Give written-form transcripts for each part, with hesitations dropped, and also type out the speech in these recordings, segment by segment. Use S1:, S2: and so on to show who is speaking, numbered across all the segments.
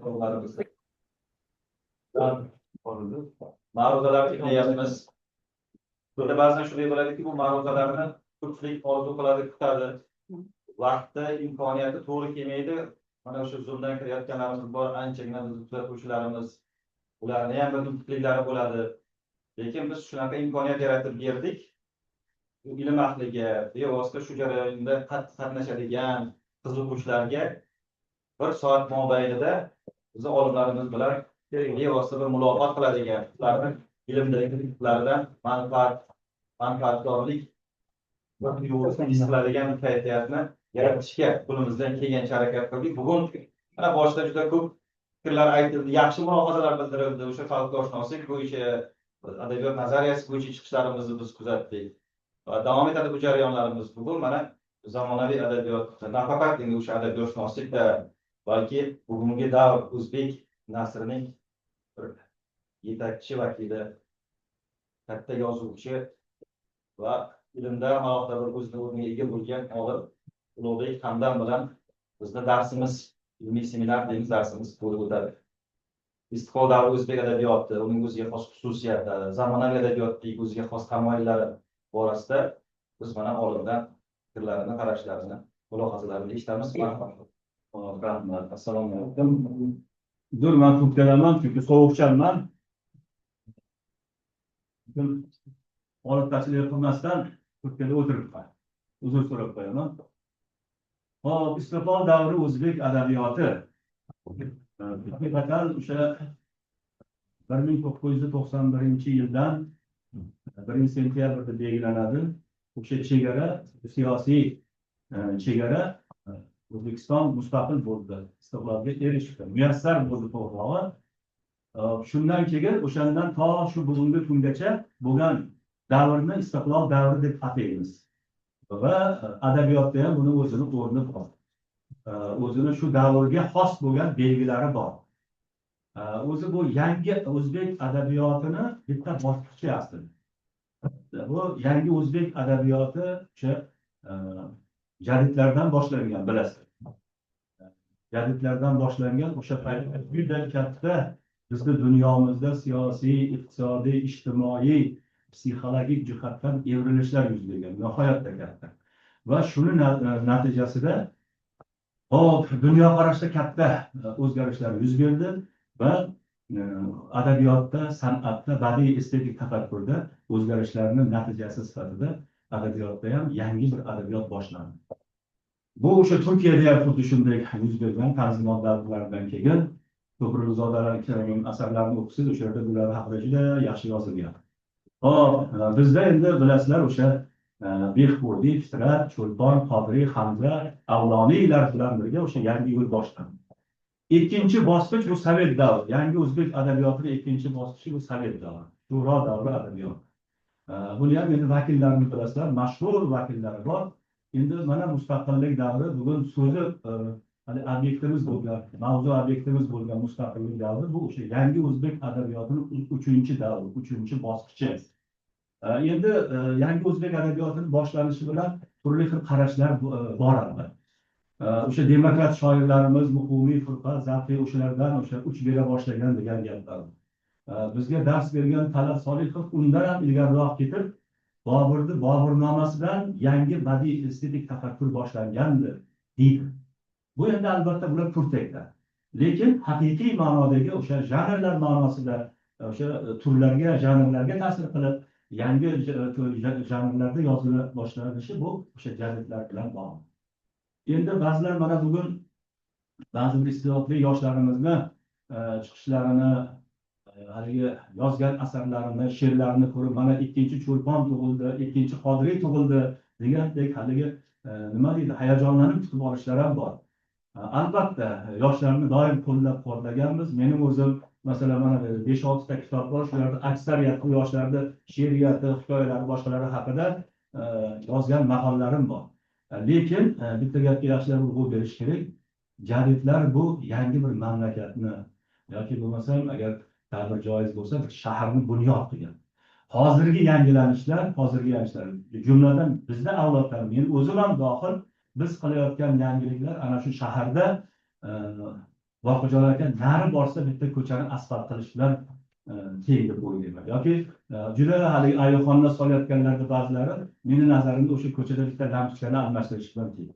S1: Sorularımızda ma'ruzalar tinglayapmiz. Böyle bazen shunday bo'ladiki, bu ma'ruzalarni ko'pchilik orzu qiladi, kutadi. Vaqtda, imkoniyati to'g'ri kelmaydi. Mana shu Zoomdan kirayotganlarimiz bor, anchagina bizni kuzatuvchilarimiz. Ularni ham bir yutuqliklari bo'ladi. Lekin biz shunaqa imkoniyat yaratib berdik. Ilm ahliga, bevosita shu jarayonda qatnashadigan qiziquvchilarga 1 soat mobaynida bizni olimlarimiz bilan bevosita bir muloqot qiladigan, ularni ilmdagi manfaatdorlik tuyg'usini his qiladigan kayfiyatni yaratishga qo'limizdan kelgancha harakat qildik. Bugun mana boshida juda ko'p fikrlar aytildi, yaxshi mulohazalar bildirildi. O'sha xalqdoshinoslik bo'yicha, adabiyot nazariyasi bo'yicha chiqishlarimizni biz kuzatdik. Va davom etadi bu jarayonlarimiz. Bugun mana zamonaviy adabiyot, nafaqat endi o'sha adabiyotshunoslikda, balki bugungi davr o'zbek nasrining bir yetakchi vakili, katta yozuvchi va ilmda alohida bir o'zini o'rniga ega bo'lgan olim Ulug'bek Hamdam bilan bizni darsimiz, ilmiy seminar deymiz, darsimiz bo'lib o'tadi. Istiqlol davri o'zbek adabiyoti, uning o'ziga xos xususiyatlari, zamonaviy adabiyotning o'ziga xos tamoyillari borasida biz mana olimdan fikrlarini, qarashlarini, mulohazalarini eshitamiz. Rahmat. Assalomu alaykum.
S2: Dur, men to'xtalaman, chunki sovuqchanman. Holatdachilik qilmasdan Turkiyada o'tiribman. Uzr so'rab qo'yaman. Hop, istiqlol davri o'zbek adabiyoti. Haqiqatan o'sha 1991-yildan 1-sentyabrda belgilanadi. O'sha chegara, siyosiy chegara O'zbekiston mustaqil bo'ldi, istiqlolga erishdi, muyassar bo'ldi to'g'rirog'i. Shundan keyin o'shandan to shu bugungi kungacha bo'lgan davrni istiqlol davri deb ataymiz. Va adabiyotda ham buni o'zini o'rni bor. O'zini shu davrga xos bo'lgan belgilari bor. O'zi bu yangi o'zbek adabiyotini bitta bosqichi aslida. Bu yangi o'zbek adabiyoti o'sha jadidlardan boshlangan, bilasiz. Jadidlardan boshlangan o'sha paytda juda katta bizni dunyomizda siyosiy, iqtisodiy, ijtimoiy, psixologik jihatdan evrilishlar yuz bergan, nihoyatda katta. Va shuni natijasida dunyoqarashda katta o'zgarishlar yuz berdi va adabiyotda, san'atda, badiiy estetik tafakkurda o'zgarishlarning natijasi sifatida adabiyotda ham yangi bir adabiyot boshlandi. Bu o'sha Turkiyada ham xuddi shunday yuz bergan tanzimot davrlaridan keyin To'g'rizodalar asarlarini o'qisiz, o'sha yerda bular haqida juda yaxshi yozilgan. Bizda endi bilasizlar o'sha Behbudiy, Fitrat, Cho'lpon, Qodiriy, Hamza, Avloniylar bilan birga o'sha yangi yo'l boshlandi. Ikkinchi bosqich bu Sovet davri. Yangi o'zbek adabiyotining ikkinchi bosqichi bu Sovet davri. Sho'ro davri adabiyoti. Buni ham endi vakillarini bilasizlar, mashhur vakillari bor. Endi mana mustaqillik davri bugun so'zi hali obyektimiz bo'lgan, mavzu obyektimiz bo'lgan mustaqillik davri bu o'sha yangi o'zbek adabiyotining 3-davri, 3-bosqichi. Endi yangi o'zbek adabiyotining boshlanishi bilan turli xil qarashlar bor albatta. O'sha demokrat shoirlarimiz, Muqimiy firqa, Zafiy o'shalardan o'sha uch bera boshlagan degan gaplar. Bizga dars bergan Talat Solihov undan ham ilgariroq ketib, Boburnomasidan yangi badiiy estetik tafakkur boshlangandi deydi. Bu endi albatta bular kurtaklar. Lekin haqiqiy ma'nodagi o'sha janrlar ma'nosida o'sha turlarga, janrlarga ta'sir qilib, yangi janrlarda yozila boshlanishi bu o'sha jadidlar bilan bog'liq. Endi ba'zilar mana bugun ba'zi bir iste'dodli yoshlarimizni chiqishlarini, haligi yozgan asarlarini, she'rlarini ko'rib, mana ikkinchi Cho'lpon tug'ildi, ikkinchi Qodiriy tug'ildi degandek haligi nima deydi, hayajonlanib kutib olishlari ham bor. Albatta, yoshlarni doim qo'llab-quvvatlaganmiz. Mening o'zim masalan mana 5-6 ta kitob bor, shularda aksariyat bu yoshlarda she'riyati, hikoyalari, boshqalari haqida yozgan maqollarim bor. Lekin bitta gapga yaxshilab urg'u berish kerak. Jadidlar bu yangi bir mamlakatni yoki bo'lmasam agar ta'bir joiz bo'lsa bir shaharni bunyod qilgan. Hozirgi yangilanishlar, jumladan bizda avlodlar, men o'zim ham dohil, biz qilayotgan yangiliklar ana shu shaharda Voqejolar aka nari borsa bitta ko'chani asfalt qilish bilan teng deb o'ylayman. Yoki juda haligi ayoxonda solayotganlarda ba'zilari meni nazarimda o'sha ko'chada bitta lampochkani almashtirish bilan teng.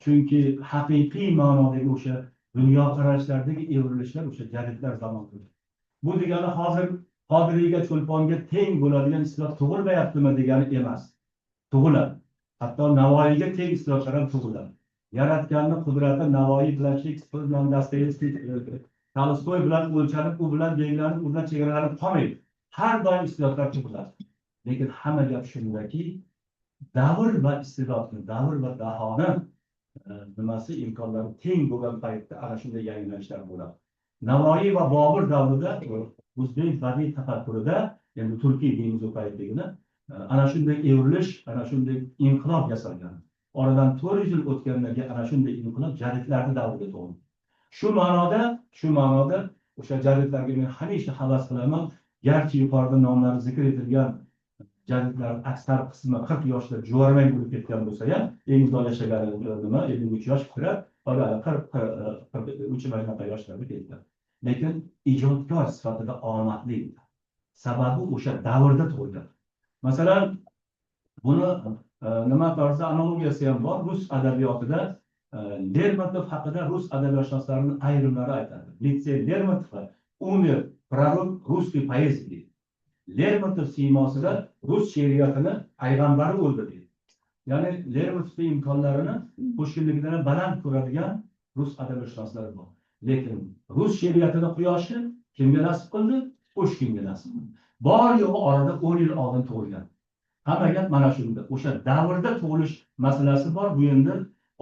S2: Chunki haqiqiy ma'nodagi o'sha dunyoqarashlardagi evrilishlar o'sha jadidlar zamonida. Bu degani hozir Qodiriyga, Cho'lponga teng bo'ladigan islohot tug'ilmayaptimi degani emas. Tug'iladi. Hatto Navoiyga teng islohotlar ham tug'iladi. Yaratganni qudrati Navoiy bilan, Shekspir bilan, Dostoyevskiy, Tolstoy bilan o'lchanib, u bilan belgilanib, u bilan chegaralanib qolmaydi. Har doim islohotlar tug'iladi. Lekin hamma gap shundaki, davr va iste'dodni, davr va dahoni nimasi imkonlari teng bo'lgan paytda ana shunday yangilanishlar bo'ladi. Navoiy va Bobur davrida o'zbek badiiy tafakkurida, ya'ni turkiy deymiz u paytdagina, ana shunday evrilish, ana shunday inqilob yasalgan. Oradan 400 yil o'tgandan keyin ana shunday inqilob jadidlarning davriga to'g'ri. Shu ma'noda o'sha jadidlarga men hamisha havas qilaman. Garchi yuqorida nomlari zikr etilgan jadidlar aksar qismi 40 yoshda jo'rmay bo'lib ketgan bo'lsa ham, eng uzoq yashagani nima 53 yosh kirib, qolgani 43 mana yoshlarda ketgan. Lekin ijodkor sifatida omadli. Sababi o'sha davrda tug'ilgan. Masalan, buni nima tarzda analogiyasi ham bor. Rus adabiyotida Lermontov haqida rus adabiyotshunoslarining ayrimlari aytadi. Litsey Lermontov umr prorok russkiy poeziyasi. Lermontov siymosida rus she'riyatini payg'ambari o'ldi deydi. Ya'ni Lermontovning imkonlarini qo'shilligidan baland ko'radigan rus adabiyotshunoslar bor. Lekin rus she'riyatini quyoshi kimga nasib qildi? Pushkinga nasib qildi. Bor yo'g'i orada 10 yil oldin tug'ilgan. Hamma gap mana shunda. O'sha davrda tug'ilish masalasi bor. Bu endi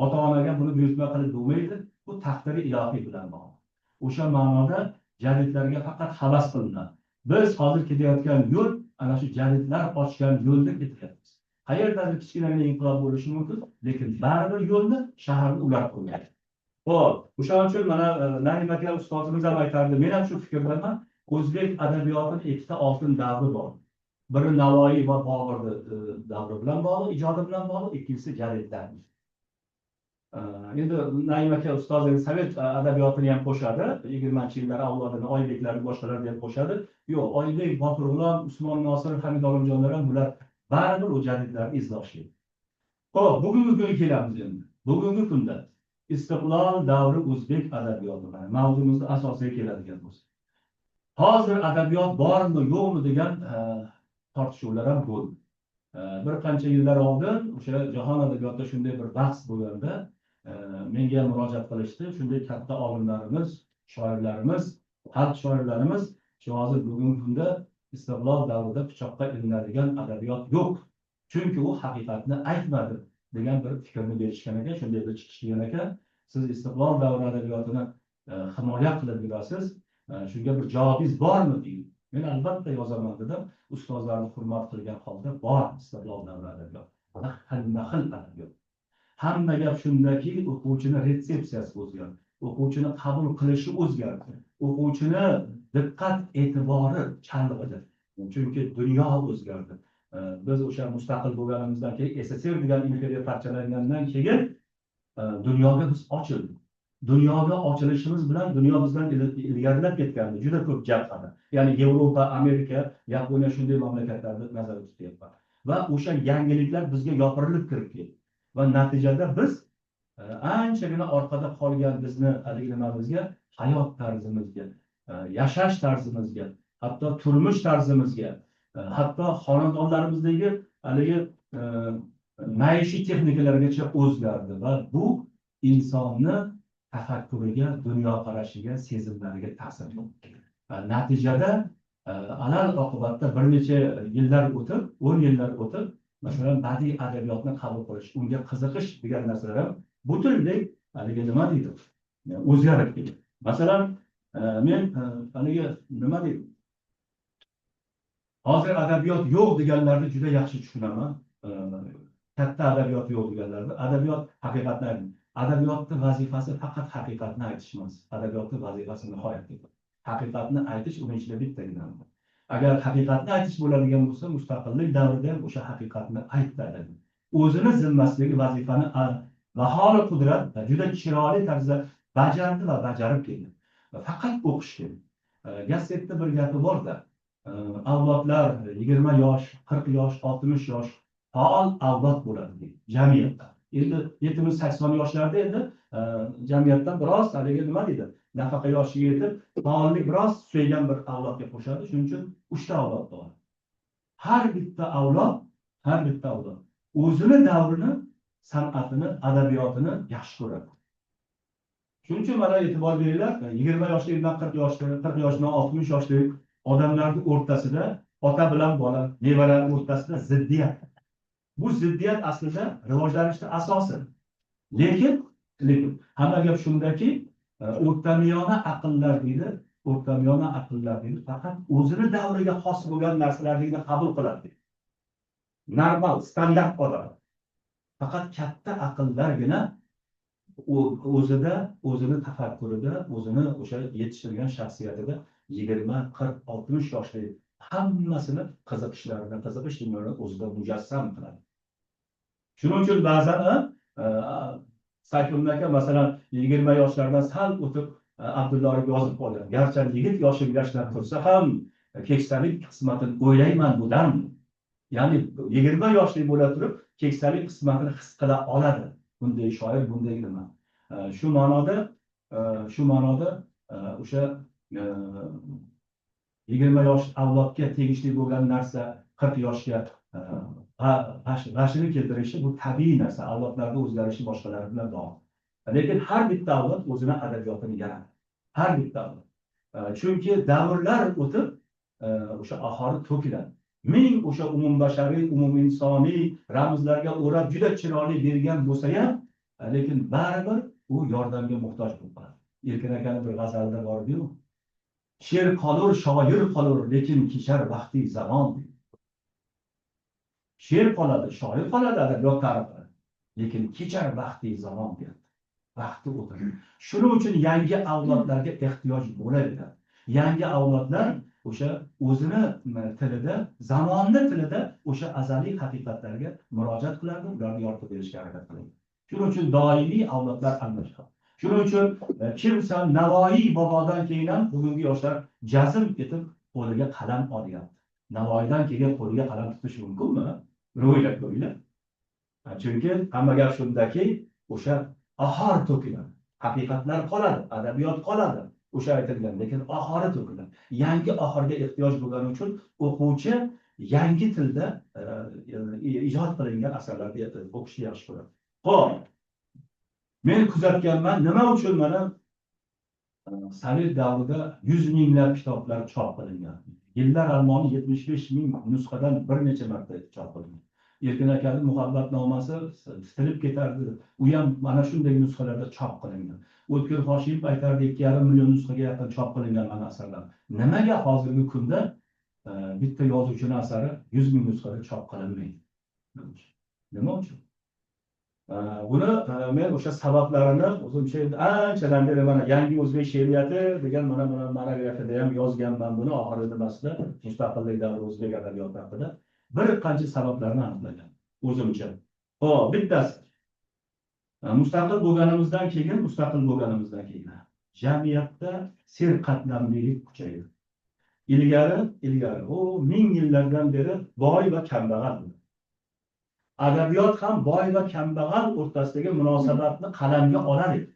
S2: ota-onaga buni buyurtma qilib bo'lmaydi. Bu taqdiri ilohiy bilan bog'liq. O'sha ma'noda jadidlarga faqat havas qilinadi. Biz hozir ketayotgan yo'l ana shu jadidlar ochgan yo'lda ketyapmiz. Qayerdadir kichkinagina inqilob bo'lishi mumkin, lekin baribir yo'lni shaharni ular qo'yadi. Xo'p, o'shaning uchun mana Naim aka ustozimiz ham aytardi. Men ham shu fikrdaman. O'zbek adabiyotining ikkita oltin davri bor. Biri Navoiy va Bobur davri bilan bog'liq, ijodi bilan bog'liq, ikkinchisi jadidlar. Endi Naim aka ustozimiz sovet adabiyotini ham qo'shadi. 20-yillar avlodini, Oybeklarni boshqalarni ham qo'shadi. Yo'q, Oybek, Boturg'ulom, Usmon Nosir, Hamid Olimjonlar ham bular baribir o jadidlarni izlashgan. Xo'p, bugungi kunga kelamiz endi. Bugungi kunda istiqlol davri o'zbek adabiyoti mavzumizda asosiga keladigan bo'lsa. Hozir adabiyot bormi, yo'qmi degan tortishuvlar ham bo'ldi. Bir qancha yillar oldin o'sha jahon adabiyotida shunday bir bahs bo'lganda menga murojaat qilishdi. Shunday katta olimlarimiz, shoirlarimiz, xalq shoirlarimiz shu hozir bugungi kunda istiqlol davrida pichoqqa ilinadigan adabiyot yo'q. Chunki u haqiqatni aytmadi degan bir fikrni berishgan ekan, shunday bir chiqish qilgan ekan. Siz istiqlol davri adabiyotini himoya qilib yurasiz. Shunga bir javobingiz bormi deydi. Men albatta yozaman dedim. Ustozlarni hurmat qilgan holda bor istiqlol davri adabiyot. Xil adabiyot. Hamma gap shundaki, o'quvchini retsepsiyasi o'zgardi. O'quvchini qabul qilishi o'zgardi. O'quvchini diqqat e'tibori chalg'idi. Chunki dunyo o'zgardi. Biz o'sha mustaqil bo'lganimizdan keyin SSR degan imperiya parchalangandan keyin dunyoga biz ochildik. Dunyoga ochilishimiz bilan dunyo bizdan ilgarilab ketgandi. Juda ko'p jihatlarda. Ya'ni Yevropa, Amerika, Yaponiya shunday mamlakatlarni nazarda tutyapman. Va o'sha yangiliklar bizga yopirilib kirib keldi. Va natijada biz anchagina orqada qolgan bizni nimamizga, hayot tarzimizga, yashash tarzimizga, hatto turmush tarzimizga, hatto xonadonlarimizdagi haligi maishiy texnikalargacha o'zgardi va bu insonni tafakkuriga, dunyoqarashiga, sezimlariga ta'sir qildi. Natijada alal oqibatda bir necha yillar o'tib, 10 yillar o'tib, masalan, badiiy adabiyotni qabul qilish, unga qiziqish degan narsalar ham butunlay haligi nima deydi? O'zgarib ketdi. Masalan, men haligi nima deydi? Hozir adabiyot yo'q deganlarni juda yaxshi tushunaman. Katta adabiyot yo'q deganlarni, adabiyot haqiqatni aytadi. Adabiyotning vazifasi faqat haqiqatni aytish emas. Adabiyotning vazifasi nihoyatda. Haqiqatni aytish uning ichida bittagina. Agar haqiqatni aytish bo'ladigan bo'lsa, mustaqillik davrida ham o'sha haqiqatni aytadi. O'zini zimmasidagi vazifani vaholi qudrat juda chiroyli tarzda bajardi va bajarib keldi. faqat o'qish kerak. Gassetda bir gapi borda, avlodlar 20 yosh, 40 yosh, 60 yosh faol avlod bo'ladi deydi jamiyatda. Endi 70-80 yoshlarda endi jamiyatdan biroz haligi nima deydi, nafaqa yoshiga yetib, faollik biroz susaygan bir avlodga qo'shadi. Shuning uchun 3 ta avlod bor. Har bitta avlod o'zini davrini, san'atini, adabiyotini yaxshi ko'radi. Shuning uchun mana e'tibor beringlar, 20 yoshligidan 40 yoshdan 60 yoshli odamlarning o'rtasida, ota bilan bola, nevarar o'rtasida ziddiyat. Bu ziddiyat aslida rivojlanishning asosi. Lekin hamma gap shundaki, o'rtamiyona aqllar deydi, faqat o'zini davriga xos bo'lgan narsalarni qabul qiladi. Normal, standart odam. Faqat katta aqllargina o'zini tafakkurida, o'zini o'sha yetishtirgan shaxsiyatida 20, 40, 60 yoshli hammasini qiziqish dunyolarni o'zida mujassam qiladi. Shuning uchun ba'zan Sayfulla aka masalan 20 yoshlardan sal o'tib Abdulla Orif yozib qolgan. Garchi yigit yoshimga ishlab tursa ham keksalik qismatini o'ylayman budan. Ya'ni 20 yoshli bo'la turib keksalik qismatini his qila oladi. Bunday shoir, bunday nima. Shu ma'noda o'sha 20 yosh avlodga tegishli bo'lgan narsa 40 yoshga g'ashini keltirishi bu tabiiy narsa. Avlodlarda o'zgarishi boshqalari bilan bog'liq. Lekin har bitta avlod o'zini adabiyotini yaratadi. Har bitta avlod. Chunki davrlar o'tib o'sha aholi to'kiladi. Ming o'sha umumbashariy, umuminsoniy ramzlarga o'rab juda chiroyli bergan bo'lsa ham, lekin baribir u yordamga muhtoj bo'lib qoladi. Erkin akaning bir g'azalida bor edi-ku. She'r qolur, shoir qolur, lekin kechar vaqti zamon. She'r qoladi, shoir qoladi adabiyot tarixida, lekin kechar vaqti zamon deydi. Vaqti o'tadi. Shuning uchun yangi avlodlarga ehtiyoj bo'ladi. Yangi avlodlar o'sha o'zini tilida, zamonni tilida o'sha azaliy haqiqatlarga murojaat qiladi, ularni yoritib berishga harakat qiladi. Shuning uchun doimiy avlodlar almashadi. Shuning uchun kimsa Navoiy bobodan keyin ham bugungi yoshlar jazm etib qo'liga qalam olyapti. Navoiydan keyin qo'liga qalam tutish mumkinmi? O'ylab ko'ringlar. Chunki hamma gap shundaki, o'sha ahor to'kiladi. Haqiqatlar qoladi, adabiyot qoladi. O'sha aytilgan, lekin ahori to'kiladi. Yangi ahorga ehtiyoj bo'lgani uchun o'quvchi yangi tilda ijod qilingan asarlarni o'qishni yaxshi ko'radi. Xo'p. Men kuzatganman, nima uchun mana Sovet davrida 100 minglab kitoblar chop qilingan. Yillar armoni 75 ming nusxadan bir necha marta chop qilingan. Erkin akaning muhabbatnomasi sitilib ketardi. U ham mana shunday nusxalarda chop qilingan. O'tkir Hoshiyev aytardi 2,5 million nusxaga yaqin chop qilingan mana asarlar. Nimaga hozirgi kunda bitta yozuvchining asari 100 ming nusxada chop qilinmaydi? Nima uchun? Buni men o'sha sabablarini o'zimcha anchadan beri mana yangi o'zbek she'riyati degan mana monografiyada ham yozganman buni oxirgi nimasida mustaqillik davri o'zbek adabiyoti haqida bir qancha sabablarni aniqlagan o'zimcha. Xo'p, bittasi mustaqil bo'lganimizdan keyin jamiyatda serqatlamlilik kuchaydi. Ilgari u ming yillardan beri boy va kambag'al. Adabiyot ham boy va kambag'al o'rtasidagi munosabatni qalamga olar edi.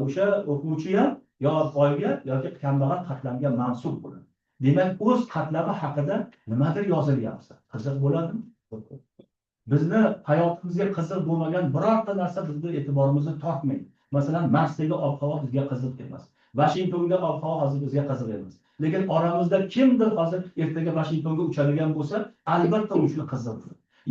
S2: O'sha o'quvchi ham yo boyga yoki kambag'al qatlamga mansub bo'ladi. Demak, o'z qatlami haqida nimadir yozilyapti. Qiziq bo'ladimi? Bizni hayotimizga qiziq bo'lmagan birorta narsa bizni e'tiborimizni tortmaydi. Masalan, Marsdagi ob-havo bizga qiziq emas. Vashingtonga ob-havo hozir bizga qiziq emas. Lekin oramizda kimdir hozir ertaga Vashingtonga uchadigan bo'lsa, albatta o'shuni qiziq.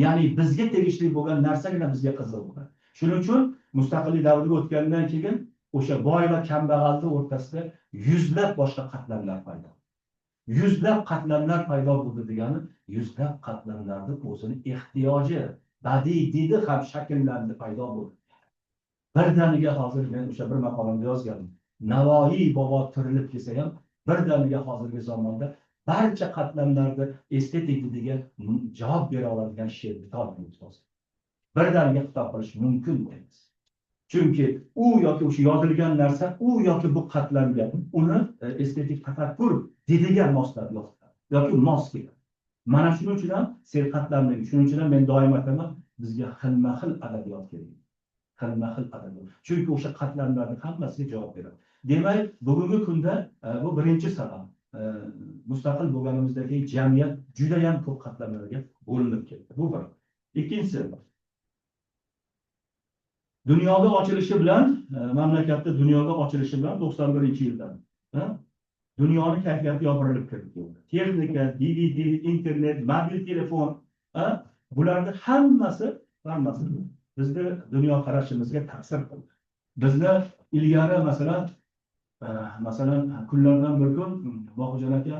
S2: Ya'ni bizga tegishli bo'lgan narsagina bizga qiziq bo'ladi. Shuning uchun mustaqillik davriga o'tgandan keyin o'sha boy va kambag'alning o'rtasida yuzlab boshqa qatlamlar paydo bo'ldi. Yuzlab qatlamlar paydo bo'ldi degani, yuzlab qatlamlarning o'zini ehtiyoji, badiiy didi ham shakllandi, paydo bo'ldi. Birdaniga hozir men o'sha bir maqolamda yozganman. Navoiy bobo tirilib kelsa ham birdaniga hozirgi zamonda barcha qatlamlarda estetik didiga javob bera oladigan she'r bitolmaymiz. Birdaniga xitob qilish mumkin emas. Chunki u yoki o'sha yozilgan narsa u yoki bu qatlamga uni estetik tafakkur didiga moslab yoziladi yoki mos keladi. Mana shuning uchun ham serqatlamligi, shuning uchun ham men doim aytaman, bizga xilma-xil adabiyot kerak. Xilma-xil adabiyot. Chunki o'sha qatlamlarning hammasiga javob beradi. Demak, bugungi kunda bu birinchi sabab. Mustaqil bo'lganimizdagi jamiyat juda ham ko'p qatlamlarga bo'linib ketdi. Bu bir. Ikkinchisi, dunyoga ochilishi bilan, mamlakatda dunyoga ochilishi bilan 91-yildan dunyoni kayfiyati yopirilib ketdi. Texnika, DVD, internet, mobil telefon, bularning hammasi bizni dunyoqarashimizga ta'sir qildi. Bizni ilgari masalan kunlardan bir kun Boqajon aka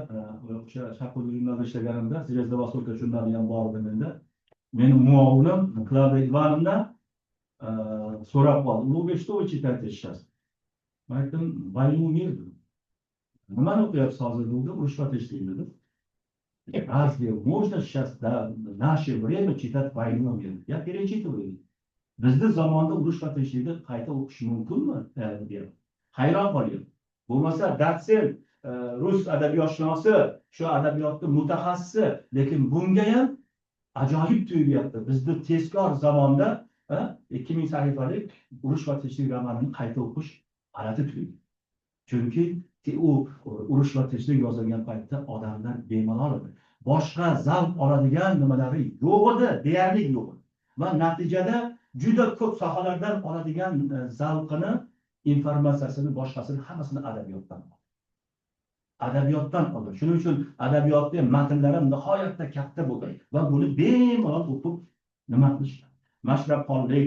S2: o'sha Sharqiy jurnalda ishlaganimda, Zvezda Vostoka jurnali ham bor edi menda. Meni muovinim Klavdiya Ivanovna so'rab qoldi. "Вы что вы читаете сейчас?" Men aytdim, "Войну мир". Nimani o'qiyapsiz hozir dedi, urush va tinchlik dedi. Разве можно сейчас в наше время читать "Войну мир"? Я перечитываю. Bizda zamonda urush va tinchlikni qayta o'qish mumkinmi? Deb hayron qolyapman. Bo'lmasa Datsen rus adabiyotshunosi, shu adabiyotda mutaxassisi, lekin bunga ham ajoyib tuyulyapti. Bizda tezkor zamonda 2000 sahifalik urush va tinchlik romanini qayta o'qish g'alati tuyuldi. Chunki u urush va tinchlik yozilgan paytda odamlar bemalol edi. Boshqa zavq oladigan nimalari yo'q edi, deyarli yo'q edi. Va natijada juda ko'p sohalardan oladigan zavqini, informatsiyasini, boshqasini hammasini adabiyotdan oldi. Shuning uchun adabiyotda matnlar ham nihoyatda katta bo'ldi va buni bemalol o'qib nima qilishdi. Mashrabxonlik,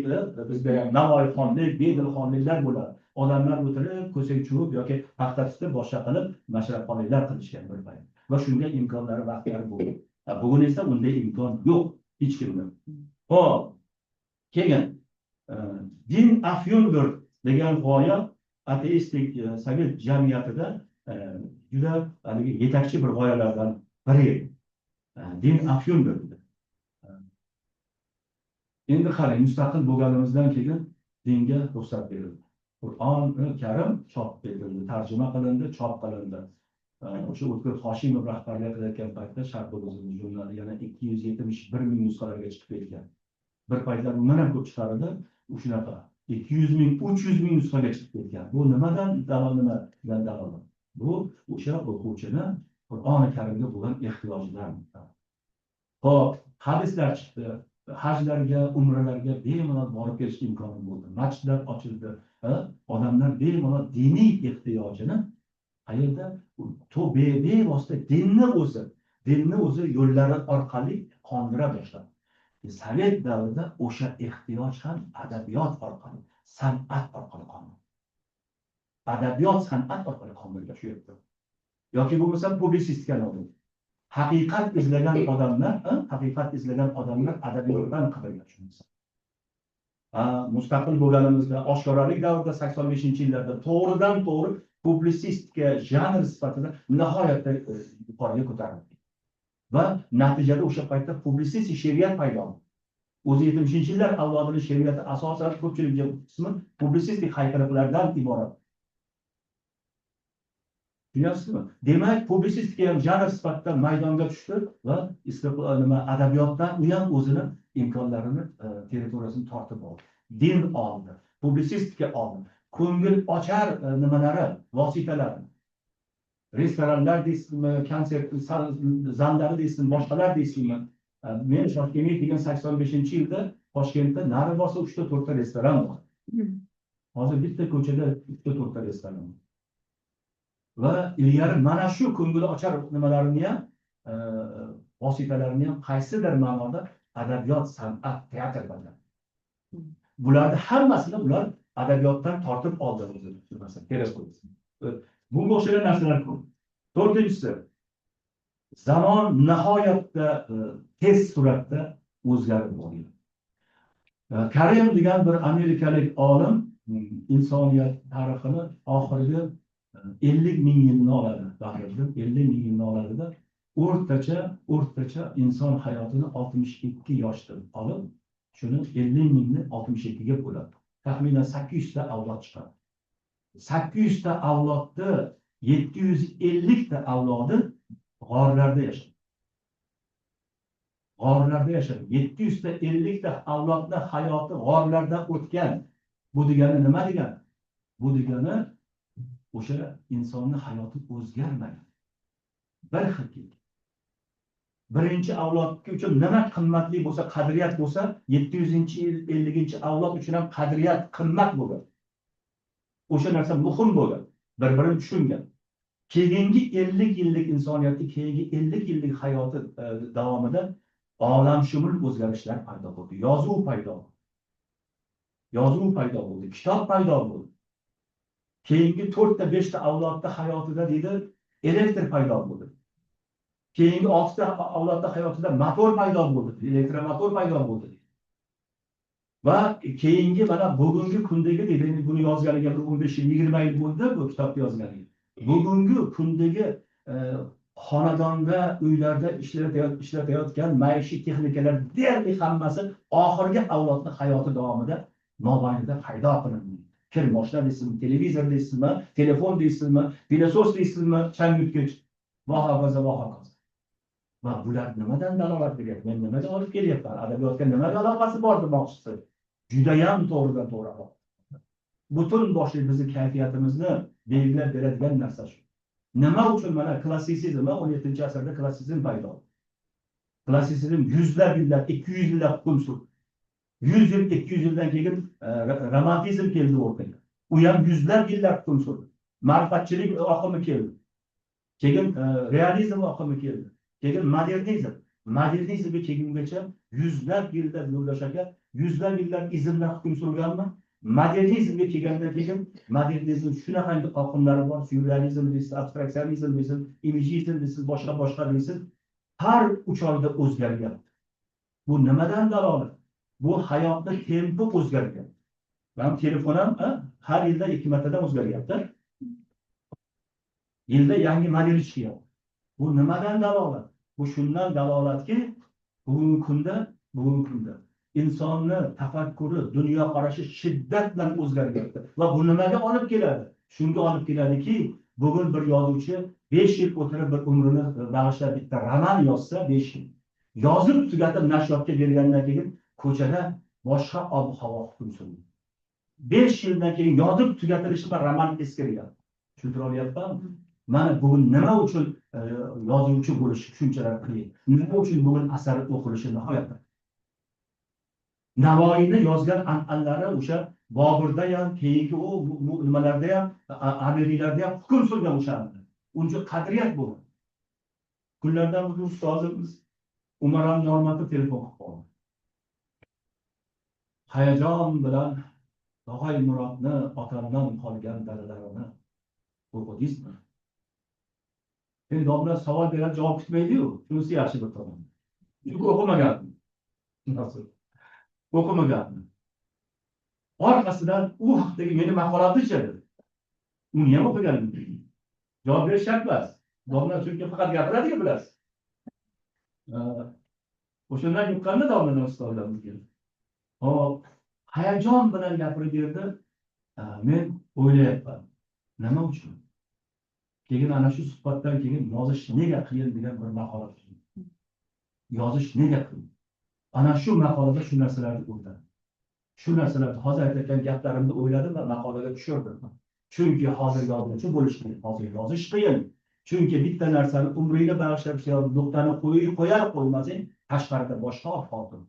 S2: bizda ham Navoiyxonlik, Bedilxonliklar bo'ladi. Odamlar o'tirib, ko'sak chuvib yoki paxta tutib boshqa qilib mashrabxonliklar qilishgan bir payt. Va shunga imkonlari, vaqtlari bo'ldi. Bugun esa unday imkon yo'q hech kimda. Xo'p, keyin din afyondir degan g'oya ateistik sovet jamiyatida juda yetakchi bir g'oyalardan biri edi. Din afyondir. Endi qarang, mustaqil bo'lganimizdan keyin dinga ruxsat berildi. Qur'oni Karim chop etildi, tarjima qilindi, chop qilindi. O'sha O'tkir Hoshimov rahbarlik qilayotgan paytda Sharqiy jurnali yana 271 ming nusxalarga chiqib ketgan. Bir paytlar undan ham ko'p chiqardi, shunaqa 200 ming, 300 ming nusxaga chiqib ketgan. Bu nimadan dalolat? Bu o'sha o'quvchini Qur'oni Karimga bo'lgan ehtiyojlar. Xo'p, hadislar chiqdi. Hajlarga, umralarga bemalol borib kelish imkoni bo'ldi. Masjidlar ochildi. Odamlar bemalol diniy ehtiyojini qayerda bevosita dinni o'zi yo'llari orqali qondira boshladi. Sovet davrida o'sha ehtiyoj ham adabiyot orqali, san'at orqali qondirdi. Adabiyot san'at orqali qondirgan shu yerda. Yoki bo'lmasa publisistikani oldi. Haqiqat izlagan odamlar adabiyotdan qilgan shunisi. Mustaqil bo'lganimizda, oshkoralik davrida 85-yillarda to'g'ridan to'g'ri publisistika janr sifatida nihoyatda yuqoriga ko'tarildi. Va natijada o'sha paytda publisistik she'riyat paydo bo'ldi. O'zi 70-yillar avlodining she'riyati asosan ko'pchilik qismi publisistik hayqiriqlardan iborat. Tushunasizmi? Demak, publisistika ham janr sifatida maydonga tushdi va adabiyotdan u ham o'zini imkonlarini, territoriyasini tortib oldi. Din oldi, publisistika oldi, ko'ngil ochar nimalari, vositalar. Restoranlar deysizmi, konsert zallari deysizmi, boshqalar deysizmi? Men Toshkentga kelgan 85-yilda Toshkentda nari borsa 3-4 ta restoran bor. Hozir bitta ko'chada 3-4 ta restoran bor. Va ilgari mana shu ko'ngil ochar nimalarini ham, vositalarini ham qaysidir ma'noda adabiyot, san'at, teatr bo'ladi. Bularni hammasini ular adabiyotdan tortib oldi o'zi. Bunga o'xshagan narsalar ko'p. To'rtinchisi, zamon nihoyatda tez suratda o'zgarib bordi. Karim degan bir amerikalik olim insoniyat tarixini oxirgi 50 ming yilni oladi, taxminan 50 ming yilni oladida o'rtacha inson hayotini 62 yoshdan olib, shuni 50 mingni 62 ga bo'ladi. taxminan 800 ta avlod chiqadi. 800 ta avlodni 750 ta avlodi g'orlarda yashaydi. G'orlarda yashaydi. 750 ta avlodni hayoti g'orlarda o'tgan. Bu degani nima degani? Bu degani o'sha insonning hayoti o'zgarmagan. Bir xil. Birinchi avlod uchun nima qimmatli bo'lsa, qadriyat bo'lsa, 750 avlod uchun ham qadriyat, qimmat bo'lgan. O'sha narsa muhim bo'lgan. Bir-birini tushungan. Keyingi 50 yillik insoniyatning keyingi 50 yillik hayoti davomida olamshumul o'zgarishlar paydo bo'ldi. Yozuv paydo bo'ldi. Yozuv paydo bo'ldi, kitob paydo bo'ldi. Keyingi 4 ta 5 ta avlodda hayotida deydi, elektr paydo bo'ldi. Keyingi 6 ta avlodda hayotida motor paydo bo'ldi, elektromotor paydo bo'ldi. Va keyingi mana bugungi kundagi deydi, buni yozganiga 15-20 yil bo'ldi bu kitobni yozganiga. Bugungi kundagi xonadonda, uylarda ishlatayotgan maishiy texnikalar deyarli hammasi oxirgi avlodning hayoti davomida mobaynida paydo qilindi. Kir moshina deysizmi, televizor deysizmi, telefon deysizmi, pilosos deysizmi, changyutgich va hokazo va hokazo. Va bular nimadan dalolat beryapti? Men nimaga olib kelyapman? Adabiyotga nimaga aloqasi bor demoqchisi? Judayam to'g'ridan to'g'ri. Butun boshli bizning kayfiyatimizni belgilab beradigan narsa shu. Nima uchun mana klassitsizm 17-asrda klassitsizm paydo bo'ldi. Klassitsizm yuzlab yillar, 200 yillar hukm surdi. 100 yil, 200 yildan keyin romantizm keldi o'rtaga. U ham yuzlab yillar hukm surdi. Ma'rifatchilik oqimi keldi. Keyin realizm oqimi keldi. Keyin modernizm. Modernizmga kelgungacha yuzlab yillar yo'llashaga, yuzlab yillar izmlar hukm surganmi? Modernizmga kelgandan keyin modernizm shunaqangi oqimlari bor, surrealizm deysiz, abstraksionizm deysiz, imijizm deysiz, boshqa deysiz. Har 3 oyda o'zgargan. Bu nimadan dalolat? Bu hayotning tempi o'zgargan. Men telefonam har yilda 2 martadan o'zgaryapti. Yilda yangi model chiqyapti. Bu nimadan dalolat? Bu shundan dalolatki, bugungi kunda insonni tafakkuri, dunyoqarashi shiddat bilan o'zgaryapti. Va bu nimaga olib keladi? Shunga olib keladiki, bugun bir yozuvchi 5 yil o'tirib bir umrini bag'ishlab bitta roman yozsa, 5 yil. Yozib tugatib nashriyotga bergandan keyin ko'chada boshqa ob-havo hukm suradi. 5 yildan keyin yozib tugatilishi va roman eskiryapti. Tushuntira olyapmanmi? Mana bugun nima uchun yozuvchi bo'lish shunchalar qiyin? Nima uchun bugun asar o'qilishi nihoyatda? Navoiyni yozgan an'analari o'sha Boburda ham, keyingi u nimalarda ham, amiriylarda ham hukm surgan o'shanda. Uncha qadriyat bo'lgan. Kunlardan bir ustozimiz Umaram Normatov telefon qilib qoldi. Hayajon bilan Tog'ay Murodni otamdan qolgan dalalarini o'qidingizmi? Endi domla savol beradi, javob kutmaydi-yu. Shunisi yaxshi bir tomon. Chunki o'qimaganman. Nasıl? O'qimaganman. Orqasidan u haqdagi meni maqolamni chiqardi. Uni ham o'qiganim. Javob berish shart emas. Domla chunki faqat gapiradi-ku bilasiz. O'shandan yuqqanda domladan ustozlarimizga. Hop, hayajon bilan gapirib berdi. Men o'ylayapman. Nima uchun? Keyin ana shu suhbatdan keyin yozish nega qiyin degan bir maqola tuzdim. Yozish nega qiyin? Ana shu maqolada shu narsalarni o'yladim. Shu narsalarni hozir aytgan gaplarimni o'yladim va maqolaga tushirdim. Chunki hozir yozuvchi bo'lish qiyin, hozir yozish qiyin. Chunki bitta narsani umringni bag'ishlab nuqtani qo'yar qo'ymasang, tashqarida boshqa hokim.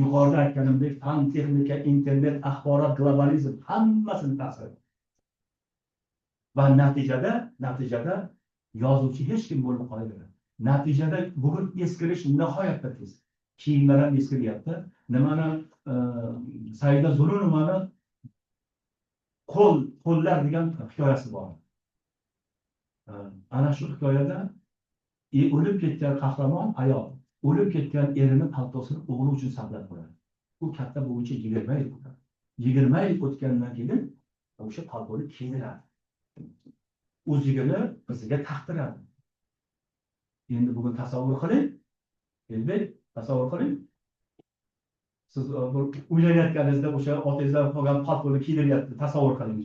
S2: Yuqorida aytganimdek, fan, texnika, internet, axborot, globalizm hammasini ta'sir. Va natijada yozuvchi hech kim bo'lib qolaveradi. Natijada bugun eskirish nihoyatda tez. Kiyimlar ham eskiryapti. Nimani Saida Zulunovani qo'llar degan hikoyasi bor. Ana shu hikoyada o'lib ketgan qahramon ayol o'lib ketgan erini paltosini o'g'li uchun saqlab qo'yadi. U katta bo'yicha 20 yil o'tadi. 20 yil o'tgandan keyin o'sha paltoni kiydiradi. O'zigini bizga taqdiradi. Endi bugun tasavvur qiling. Endi tasavvur qiling. siz uylanayotganingizda o'sha otangizdan qolgan paltoni kiydiryapti, tasavvur qiling.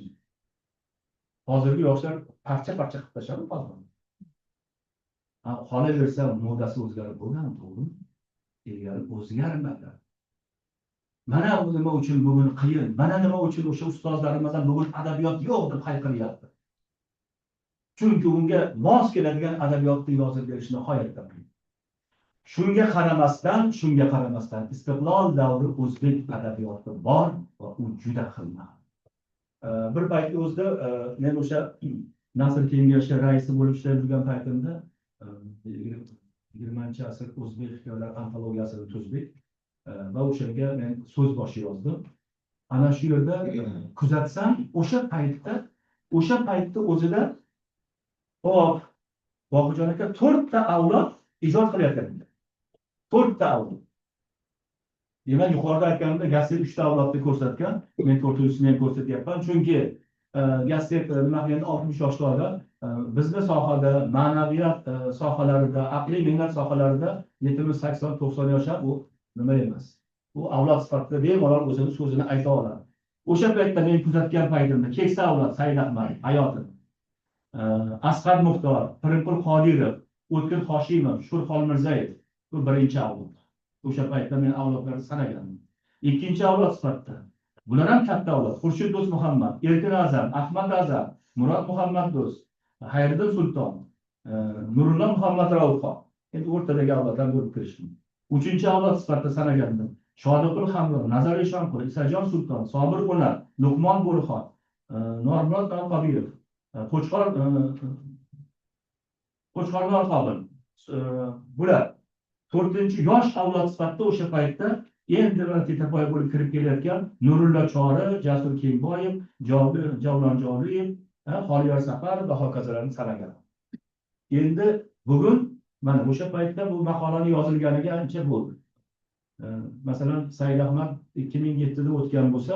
S2: Hozirgi yoshlar parcha-parcha qilib tashladi paltoni. Qolaversa modasi o'zgarib bo'lgan, to'g'rimi? Ilgari o'zgarmadi. Mana nima uchun bugun qiyin, mana nima uchun o'sha ustozlarimizdan bugun adabiyot yo'q deb hayqiryapti. Chunki unga mos keladigan adabiyotni yozib berish nihoyatda qiyin. Shunga qaramasdan istiqlol davri o'zbek adabiyoti bor va u juda xilma. Bir paytda o'zida men o'sha Nasr kengashi raisi bo'lib ishlayib yurgan paytimda 20-asr o'zbek hikoyalar antologiyasini tuzdik va o'shanga men so'z boshi yozdim. Ana shu yerda kuzatsam, o'sha paytda o'zida Voqijon aka 4 ta avlod ijod qilyapti. 4 ta avlod. Demak, yuqorida aytganimda Gasset 3 ta avlodni ko'rsatgan, men 4-sini ham ko'rsatyapman. Chunki Gasset nima qilganda 60 yoshlarda bizning sohada, ma'naviyat sohalarida, aqliy mehnat sohalarida 70, 80, 90 yoshlar bu nima emas. Bu avlod sifatida bemalol o'zini so'zini ayta oladi. O'sha paytda men kuzatgan paytimda keksa avlod Said Ahmad hayoti, Asqar Muxtor, Pirimqul Qodirov, O'tkir Hoshimov, Shuhur Xolmirzayev bu birinchi avlod. O'sha paytda men avlodlarni sanaganman. Ikkinchi avlod sifatida bular ham katta avlod. Xurshid Do'stmuhammad, Erkin Azam, Ahmad Azam, Murod Muhammad Do'st, Xayriddin Sulton, Nurullo Muhammad Raufxon. Endi o'rtadagi avlodlar bo'lib kirishdi. Uchinchi avlod sifatida sanagandim. Shodiqul Hamdon, Nazar Eshonqul, Isajon Sulton, Sobir Qo'nar, Luqmon Bo'rixon, Normurod Qobilov, Qo'chqorlar Qobil. Bular 4-chi yosh avlod sifatida o'sha paytda endi tetapoya bo'lib kirib kelayotgan Nurullo Chori, Jasur Kengboyev, Javlon Joriyev, Xoliyor Safarov va hokazolarni sanagan. Endi bugun mana o'sha paytda bu maqolani yozilganiga ancha bo'ldi. Masalan, Said Ahmad 2007da o'tgan bo'lsa,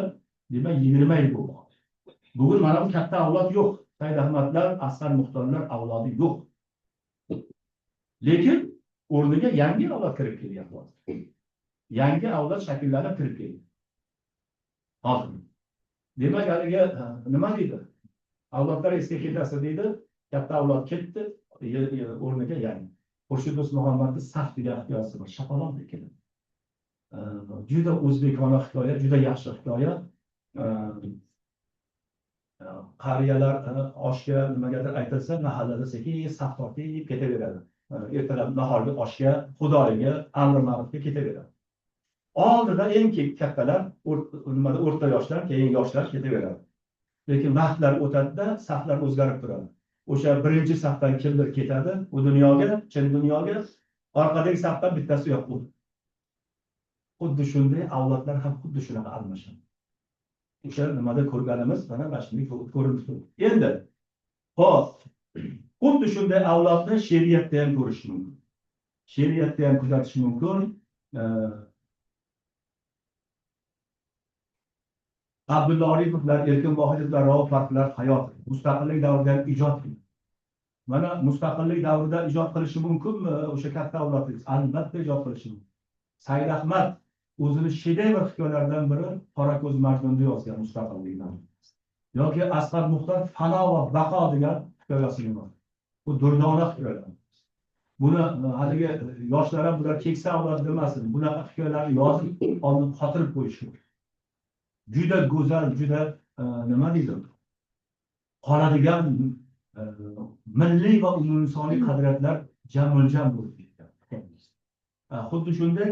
S2: demak 20 yil bo'ldi. Bugun mana bu katta avlod yo'q. Said Ahmadlar, Asqar Muxtorlar avlodi yo'q. Lekin o'rniga yangi avlod kirib kelyapti. Yangi avlod shakllanib kirib keldi. Hozir. Demak, haliga nima deydi? Avlodlar eski ketasi deydi, katta avlod ketdi, o'rniga yangi. Xurshid Do'stmuhammadning Saf degan hikoyasi bor, shapalondek keladi. Juda o'zbekona hikoya, juda yaxshi hikoya. Qariyalar oshga nimagadir aytilsa, mahallada sekin saf tortib ketaveradi. Ertalab nahorga oshga, xudoriga, amr ma'rufga ketaveradi. Oldida eng kattalar, o'rta yoshlar, keyin yoshlar ketaveradi. Lekin vaqtlar o'tadida saflar o'zgarib turadi. O'sha birinchi safdan kimdir ketadi, u dunyoga, chin dunyoga, orqadagi safdan bittasi yo'q bo'ladi. Xuddi shunday avlodlar ham xuddi shunaqa almashadi. O'sha nimada ko'rganimiz mana shunday ko'rinib turibdi. Endi xo'p, xuddi shunday avlodni she'riyatda ham ko'rish mumkin. She'riyatda ham kuzatish mumkin. Abdulla Oripovlar, Erkin Vohidovlar, Rauf Parfilar hayot mustaqillik davridan ijod qildi. Mana mustaqillik davrida ijod qilishi mumkinmi o'sha katta avlodlar? Albatta ijod qilishi mumkin. Said Ahmad o'zini shedevr hikoyalaridan biri Qorako'z Majnunni yozgan mustaqillikdan. Yoki Asqar Muxtor Fano va Baqo degan hikoyasi bor. Bu durdona hikoyalar. Buni haligi yoshlar ham bular keksa avlod demasin. Bunaqa hikoyalarni yozib, oldin xotirib qo'yish kerak. Juda go'zal, juda nima deydi? Qoladigan milliy va umuminsoniy qadriyatlar jamul-jam bo'lib ketgan. Xuddi shunday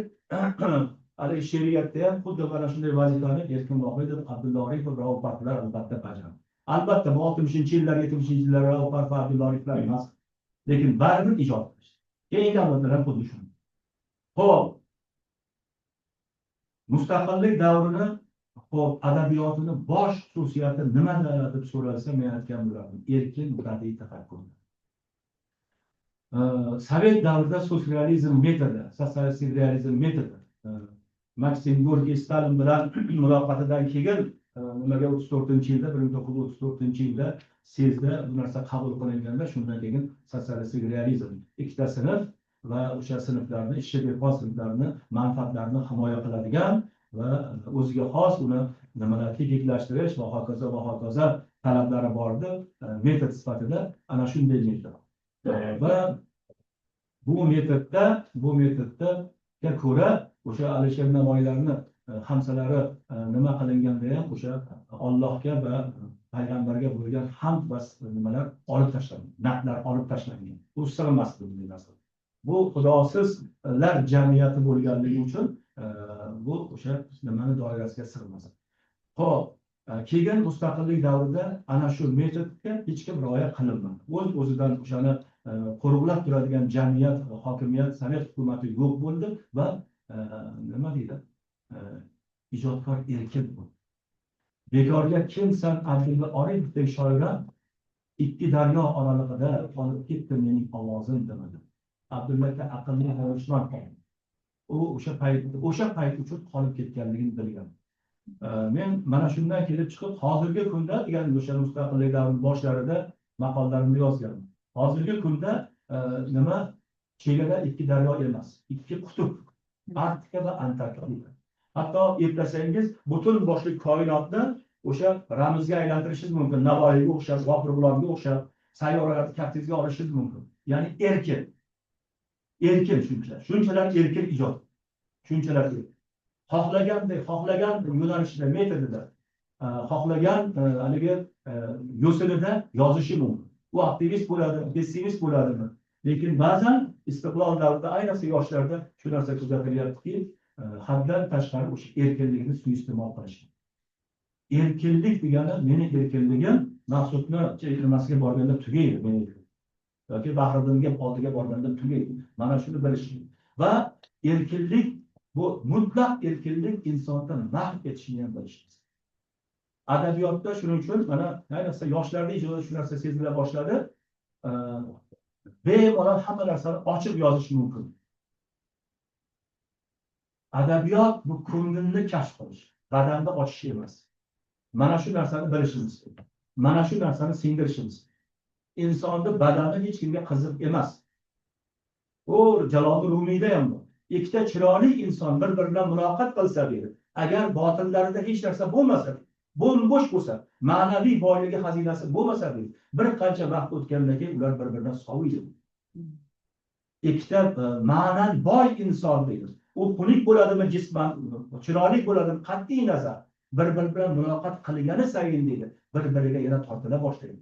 S2: hali she'riyatda ham xuddi mana shunday vazifani Erkin Vohidov, Abdulla Oripov, Rauf Parfilar albatta bajaradi. Albatta bu 60-yillar, 70-yillar Rauf Parfi, Abdulla Oriplar emas. Lekin baribir ijod qilishdi. Keyingi avlodlar ham xuddi shunday. Xo'p, mustaqillik davrini adabiyotini bosh xususiyati nimada deb so'ralsa, men aytgan bo'lardim. Erkin badiiy tafakkur. Sovet davrida sotsializm metodi, sotsialistik realizm metodi Maksim Gorkiy Stalin bilan muloqotidan keyin nimaga 34-yilda 1934-yilda sezda bu narsa qabul qilinganda, shundan keyin sotsialistik realizm ikkita sinf va o'sha sinflarni, ishchi dehqon sinflarini manfaatlarini himoya qiladigan va o'ziga xos uni nimalar tekiklashtirish va hokazo talablari bordi. Metod sifatida ana shunday metod. Va bu metodga ko'ra o'sha Alisher Navoiylarni hamsalari nima qilinganda ham o'sha Allohga va payg'ambarga bo'lgan hamd va nimalar olib tashlangan, naflar olib tashlangan. Bu sir emas bu narsa. Bu xudosizlar jamiyati bo'lganligi uchun bu o'sha nimani doirasiga sig'mas. Xo'p, keyin mustaqillik davrida ana shu metodga hech kim rioya qilmadi. O'z-o'zidan o'shani qo'riqlab turadigan jamiyat, hokimiyat, sovet hukumati yo'q bo'ldi va nima deydi? Ijodkor erkin bo'ldi. Bekorga kimsan Abdulla Oripovdek shoirlar ikki daryo oralig'ida qolib ketdi mening ovozim demadi. Abdulla aka aqlli ravishman. U o'sha payt uchun qolib ketganligini bilgan. Men mana shundan kelib chiqib hozirgi kunda degan o'sha mustaqillik davri boshlarida maqolalarni yozganman. Hozirgi kunda nima chegara ikki daryo emas, ikki qutb, Arktika va Antarktida. Hatto eplasangiz butun boshli koinotni o'sha ramzga aylantirishingiz mumkin. Navoiyga o'xshab, G'ofurg'ulomga o'xshab sayyoralarni kaftingizga olishingiz mumkin. Ya'ni erkin shunchalar erkin ijod. Shunchalar xohlagan yo'nalishida, metodida, xohlagan haligi yo'sinida yozishi mumkin. U aktivist bo'ladi, pessimist bo'ladimi? Lekin ba'zan istiqlol davrida, ayniqsa yoshlarda shu narsa kuzatilyaptiki, haddan tashqari o'sha erkinlikni suiiste'mol qilish. Erkinlik degani meni erkinligim Maqsudni nimasiga borganda tugaydi meni. Yoki Bahriddinga oldiga borganda tugaydi. Mana shuni bilish. Va erkinlik bu mutlaq erkinlik insonda mahv etishini ham bilish. Adabiyotda shuning uchun mana ayniqsa yoshlarda ijodda shu narsa sezila boshladi. Bemalol hamma narsani ochib yozish mumkin. Adabiyot bu ko'ngilni kashf qilish, badanda ochish emas. Mana shu narsani bilishimiz kerak. Mana shu narsani singdirishimiz. Insonni badani hech kimga qiziq emas. O Jaloliddin Rumiyda ham bor. Ikkita chiroyli inson bir-biri bilan muloqot qilsa deydi. Agar botinlarida hech narsa bo'lmasa, bo'sh bo'lsa, ma'naviy boyligi xazinasi bo'lmasa deydi. Bir qancha vaqt o'tgandan keyin ular bir-biridan soviydi. Ikkita ma'nan boy inson deydi. U xunuk bo'ladimi jisman, chiroyli bo'ladimi qat'iy nazar, bir-biri bilan muloqot qilgani sayin deydi, bir-biriga yana tortila boshlaydi.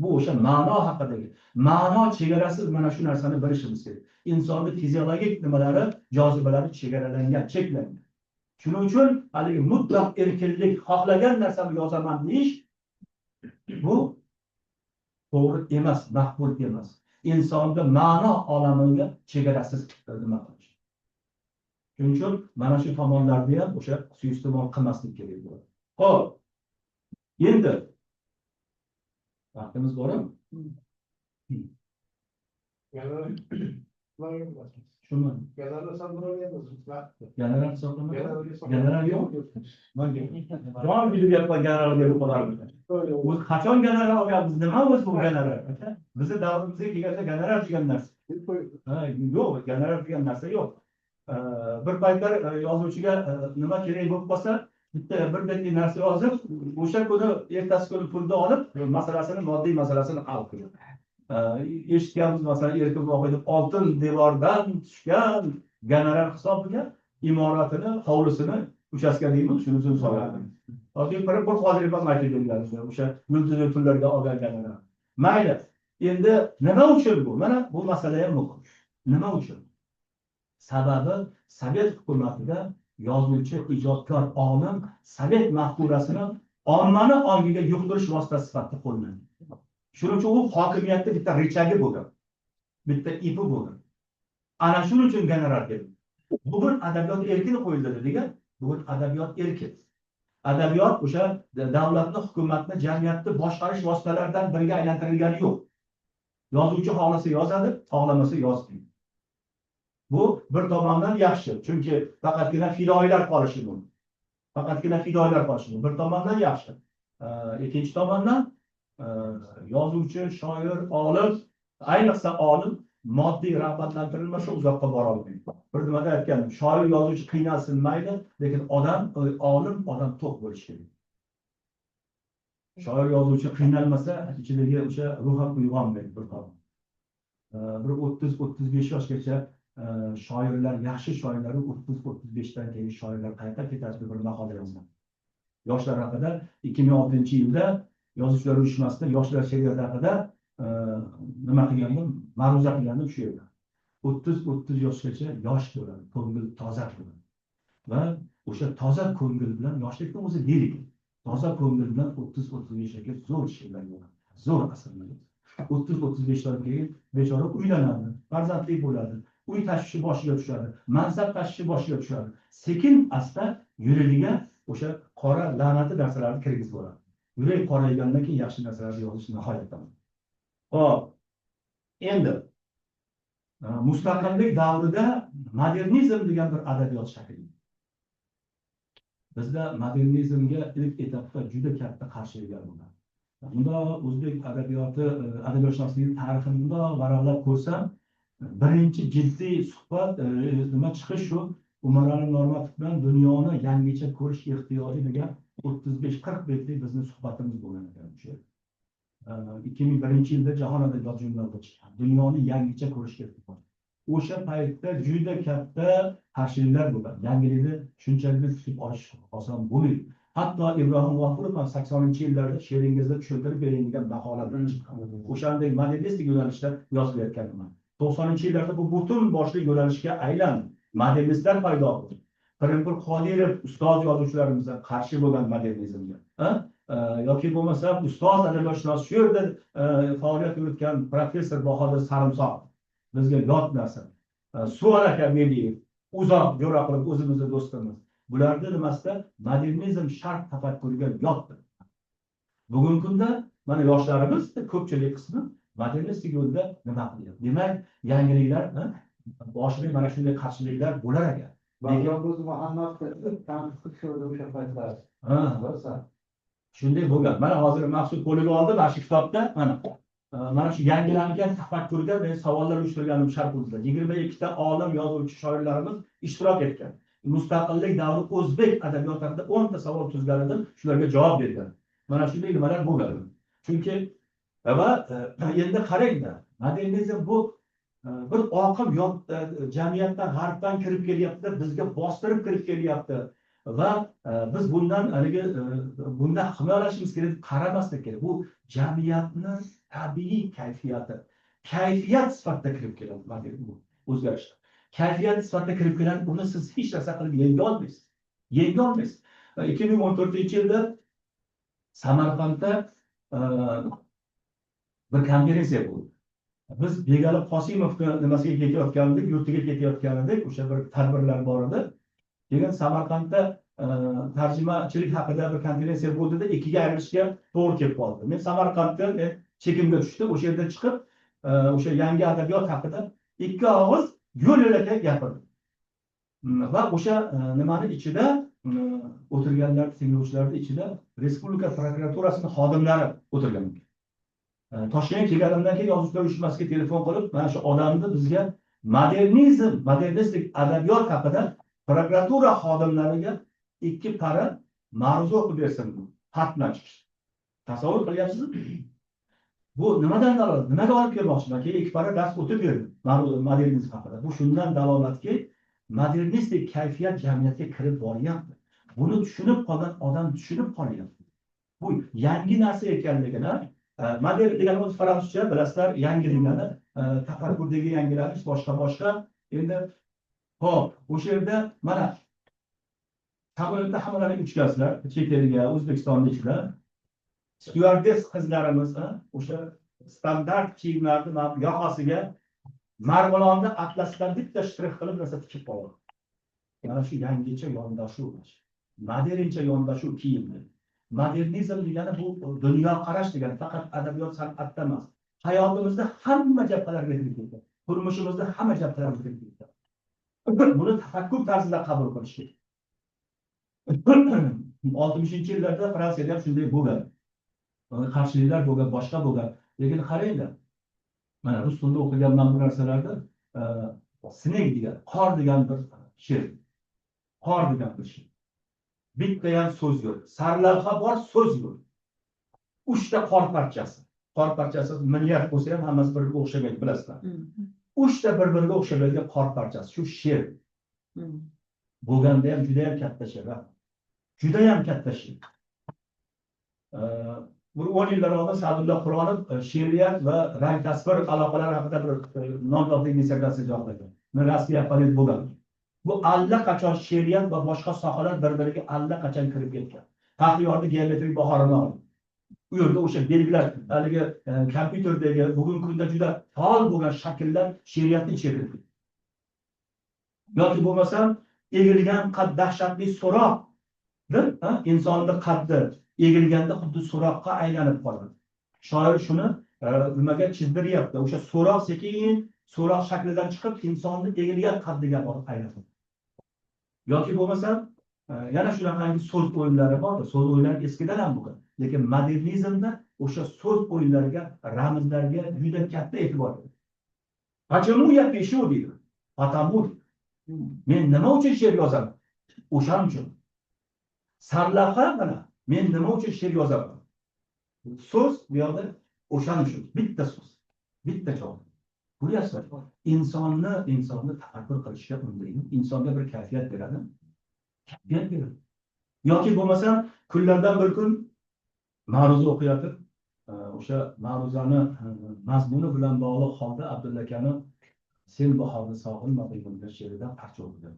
S2: Bu o'sha ma'no haqidagi. Ma'no chegarasiz mana shu narsani bilishimiz kerak. Insonning fiziologik nimalari, jozibalari chegaralangan, cheklangan. Shuning uchun haligi mutlaq erkinlik, xohlagan narsani yozaman deyish bu to'g'ri emas, maqbul emas. Insonda ma'no olamiga chegarasiz nima qilish. Shuning uchun mana shu tomonlarni ham o'sha suiiste'mol qilmaslik kerak bo'ladi. Xo'p. Endi vaqtimiz bormi? Shuni. General hisoblama. General yo'q. Jon bilib yapman generalga bu qadar. O'z qachon general olganmiz? Nima o'z bu general? Bizni davrimizga kelganda general degan narsa. Yo'q, general degan narsa yo'q. Bir paytlar yozuvchiga nima kerak bo'lib qolsa, bitta bir betli narsa yozib, o'sha kuni ertasi kuni pulni olib, masalasini, moddiy masalasini hal qildi. Eshitganmiz masalan Erkin Vohidov oltin devordan tushgan general hisobiga imoratini, hovlisini uchastka deymiz, shuni so'z soladi. Hozir bir hozir ham aytib berganlar, o'sha yulduzli pullarga olgan general. Mayli. Endi nima uchun bu? Mana bu masala ham muhim. Nima uchun? Sababi Sovet hukumatida yozuvchi, ijodkor, olim Sovet mafkurasini ommani ongiga yuqtirish vositasi sifatida qo'llanadi. Shuning uchun u hokimiyatda bitta rechagi bo'lgan. Bitta ipi bo'lgan. Ana shuning uchun general dedi. Bugun adabiyot erkin qo'yildi degan, bugun adabiyot erkin. Adabiyot o'sha davlatni, hukumatni, jamiyatni boshqarish vositalaridan biriga aylantirilgani yo'q. Yozuvchi xohlasa yozadi, xohlamasa yozmaydi. Bu bir tomondan yaxshi, chunki faqatgina fidoilar qolishi mumkin. Bir tomondan yaxshi. Ikkinchi tomondan yozuvchi, shoir, olim, ayniqsa olim moddiy rag'batlantirilmasa uzoqqa bora olmaydi. Bir nimada aytgandim, shoir yozuvchi qiynalsin mayli, lekin odam, olim odam to'q bo'lishi kerak. Shoir yozuvchi qiynalmasa, ichidagi o'sha ruh ham uyg'onmaydi bir qadam. Bir 30-35 yoshgacha shoirlar, yaxshi shoirlar 30-35 dan keyin shoirlar qayta ketadi bir maqola yozaman. Yoshlar haqida 2006-yilda Yozuvchilar uyushmasida yoshlar she'riyati haqida nima qilgandim, ma'ruza qilgandim shu yerda. 30 yoshgacha yosh bo'ladi, ko'ngil toza bo'ladi. Va o'sha toza ko'ngil bilan yoshlikning o'zi lirik. Toza ko'ngil bilan 30-35 yoshga zo'r she'rlar yozadi, zo'r asarlar yozadi. 30-35 dan keyin bechora uylanadi, farzandli bo'ladi, uy tashvishi boshiga tushadi, mansab tashvishi boshiga tushadi. Sekin asta yuragiga o'sha qora la'nati narsalarni kirgizib bo'ladi. Yurak qoraygandan keyin yaxshi narsalarni yozish nihoyatda. Hop. Endi mustaqillik davrida modernizm degan bir adabiyot shakli. Bizda modernizmga ilk etapda juda katta qarshiliklar bo'lgan. Bunda o'zbek adabiyotshunosining tarixini bundoq varaqlab ko'rsam, birinchi jiddiy suhbat nima chiqish shu Umarali Normatov bilan dunyoni yangicha ko'rish ehtiyojı degan 35-40 betlik bizni suhbatimiz bo'lgan ekan o'sha. 2001-yilda Jahon adabiyot jurnalida chiqqan. Dunyoni yangicha ko'rish ehtiyojı. O'sha paytda juda katta qarshiliklar bo'lgan. Yangilikni shunchalik tutib olish oson bo'lmaydi. Hatto Ibrohim G'ofurov 80-yillarda she'ringizda tushuntirib bering degan maqolalar chiqqan. O'shandek modernistik yo'nalishda yozilayotganman. 90-yillarda bu butun boshli yo'nalishga aylandi. Modernistlar paydo bo'ldi. Qarimpur Qodirov ustoz yozuvchilarimizga qarshi bo'lgan modernizmga, yoki bo'lmasa ustoz adabiyotshunos shu yerda faoliyat yuritgan professor Bahodir Sarimsoq bizga yot narsa. Suvar aka Meliyev, uzoq jo'raqilib o'zimizni do'stimiz. Bularning nimasida modernizm sharq tafakkuriga yotdi. Bugungi kunda mana yoshlarimiz ko'pchilik qismi modernistik yo'lda nima qilyapti? Demak, yangiliklar boshida mana shunday qarshiliklar bo'lar ekan.
S3: Lekin Muhammad tanqid qildi o'sha paytlar.
S2: Shunday bo'lgan. Mana hozir Maqsud qo'liga oldi, mana shu kitobda mana shu yangilangan tafakkurga men savollar uyushtirganim Sharquzda. 22 ta olim, yozuvchi, shoirlarimiz ishtirok etgan. Mustaqillik davri o'zbek adabiyoti haqida 10 ta savol tuzgan edim, shularga javob bergan. Mana shunday nimalar bo'lgan. Chunki va endi qarangda, modernizm bu bir oqim jamiyatdan g'arbdan kirib kelyapti, bizga bostirib kirib kelyapti va biz bundan himoyalashimiz kerak, qaramaslik kerak. Bu jamiyatning tabiiy kayfiyati, kayfiyat sifatida kirib keladi bu o'zgarishlar. Kayfiyat sifatida kirib keladi, buni siz hech narsa qilib yenga olmaysiz. Yenga olmaysiz. 2014-yilda Samarqandda bir konferensiya bo'ldi. Biz Begalib Qosimovga nimasiga ketayotgandik, yurtiga ketayotgandik, o'sha bir tadbirlar bor edi. Keyin Samarqandda tarjimachilik haqida bir konferensiya bo'ldida, ikkiga ayrilishga to'g'ri kelib qoldi. Men Samarqandda chekimga tushdim, o'sha yerdan chiqib, o'sha yangi adabiyot haqida ikki og'iz yo'l-yo'lakay gapirdim. Va o'sha nimani ichida o'tirganlar, tinglovchilarning ichida Respublika prokuraturasining xodimlari o'tirgan. Toshkentga kelganimdan keyin Yozuvchilar uyushmasiga telefon qilib, mana shu odamni bizga modernistik adabiyot haqida prokuratura xodimlariga 2 para ma'ruza o'qib bersin, xat bilan chiqishdi. Tasavvur qilyapsizmi? Bu nimadan dalolat? Nimaga olib kelmoqchiman? Keyin 2 para dars o'tib berdim modernizm haqida. Bu shundan dalolatki, modernistik kayfiyat jamiyatga kirib boryapti. Buni tushunib qolgan odam tushunib qolyapti. Bu yangi narsa ekanligini, modern deganimiz fransuzcha bilasizlar, yangi degani tafakkurdagi yangilanish, boshqa. Endi hop, o'sha yerda mana samolyotda hammalari uchgasizlar, chet elga, O'zbekistonliklar. Stewardess qizlarimiz o'sha standart kiyimlarni yoqasiga marg'ilonni atlasdan bitta shtrix qilib narsa tikib qo'ydi. Mana shu yangicha yondashuv, moderncha yondashuv kiyimdir. Modernizm degani bu dunyoqarash degani faqat adabiyot san'atda emas. Hayotimizda hamma jabhalarga kirib ketdi. Turmushimizda hamma jabhalarga kirib ketdi. Buni tafakkur tarzida qabul qilish kerak. 60-yillarda Fransiyada ham shunday bo'lgan. Qarshiliklar bo'lgan, boshqa bo'lgan. Lekin qaranglar. Mana rus tilida o'qiganman bu narsalarda sinek degan, qor degan bir she'r. Qor degan bir she'r. Bitta ham so'z yo'q. Sarlavha bor, so'z yo'q. 3 ta qor parchasi. Qor parchasi milliard bo'lsa ham hammasi bir-biriga o'xshamaydi, bilasizlar. 3 ta bir-biriga o'xshamaydigan qor parchasi. Shu she'r. Bo'lganda ham juda ham katta she'r. Juda ham katta she'r. Bu 10 yillar oldin Sa'dulloh Qur'onov she'riyat va rang tasvir aloqalari haqida bir nomzodlik dissertatsiya jo'nagan. Men rasmiy apparat bo'lgan. Bu allaqachon she'riyat va boshqa sohalar bir-biriga allaqachon kirib ketgan. Taqdiyotni geometrik bahorini oldi. U yerda o'sha belgilar, haligi kompyuterdagi bugungi kunda juda faol bo'lgan shakllar she'riyatni ichiga kirdi. Yoki bo'lmasam egilgan qad dahshatli so'roqdir, insonning qaddi egilganda xuddi so'roqqa aylanib qoladi. Shoir shuni nimaga chizdiryapti? O'sha so'roq sekin so'roq shaklidan chiqib insonni egilgan qaddiga borib aylanadi. Yoki bo'lmasam yana shunaqangi so'z o'yinlari bor. So'z o'yinlari eskidan ham bo'lgan. Lekin modernizmda o'sha so'z o'yinlariga, ramzlarga juda katta e'tibor berdi. Почему я пишу deydi? Потому men nima uchun she'r yozaman? O'shaning uchun. Sarlavha mana men nima uchun she'r yozaman? So'z bu yoqda o'shaning uchun. Bitta so'z, bitta joy. Bu esa insonni tafakkur qilishga undaydi, insonga bir kayfiyat beradi. Kayfiyat beradi. Yoki bo'lmasa kunlardan bir kun ma'ruza o'qiyotib, o'sha ma'ruzani mazmuni bilan bog'liq holda Abdulla akani Sen bahorni sog'inmading bunga she'ridan parcha o'qidim.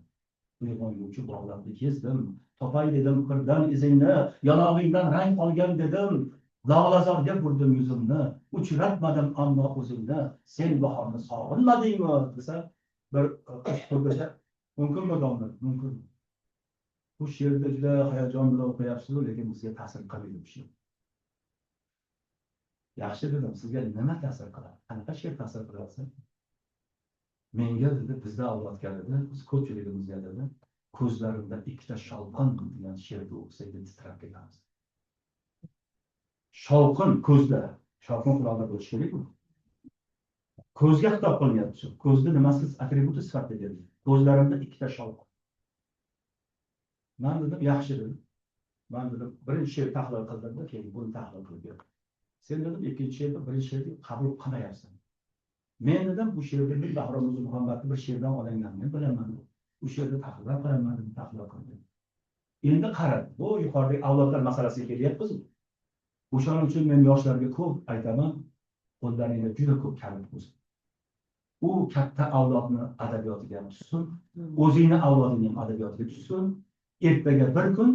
S2: Uyg'onuvchi bog'larni kezdim, topay dedim qirdan izingni, yonog'ingdan rang olgan dedim. Lolazorga burdim yuzimni, uchratmadim ammo o'zingni, sen bahorni sog'inmadingmi desa bir qo'shib mumkinmi domla? Mumkin. Bu she'rda juda hayajon bilan o'qiyapsiz, lekin bizga ta'sir qilmaydi bu she'r. Yaxshi dedim, sizga nima ta'sir qiladi? Qanaqa she'r ta'sir qiladi? Menga dedi, bizda avlodlarida, biz ko'pchiligimizga dedi, ko'zlarimda ikkita shovqin degan she'rni o'qisak titrab ketamiz. Shovqin ko'zda, shovqin quloqda bo'lishi kerak-ku. Ko'zga xitob qilyapti. Ko'zni nimasiz atributi sifatida berdi. Ko'zlarimda ikkita shovqin. Men dedim, yaxshi dedim. Men dedim, birinchi she'r tahlil qildim, keyin buni tahlil qilib berdim. Sen dedim, ikkinchi she'rni birinchi she'rni qabul qilmayapsan. Men dedim, bu she'rda bir Bahrom Muhammadning bir she'ridan olinganini bilaman. Bu she'rni tahlil qilamadim, tahlil qildim. Endi qarang, bu yuqoridagi avlodlar masalasiga kelyapmiz. O'shaning uchun men yoshlarga ko'p aytaman, qo'llaringda juda ko'p kalit bo'lsin. U katta avlodni adabiyotiga tushsin, o'zingni avlodingni adabiyotiga tushsin. Ertaga bir kun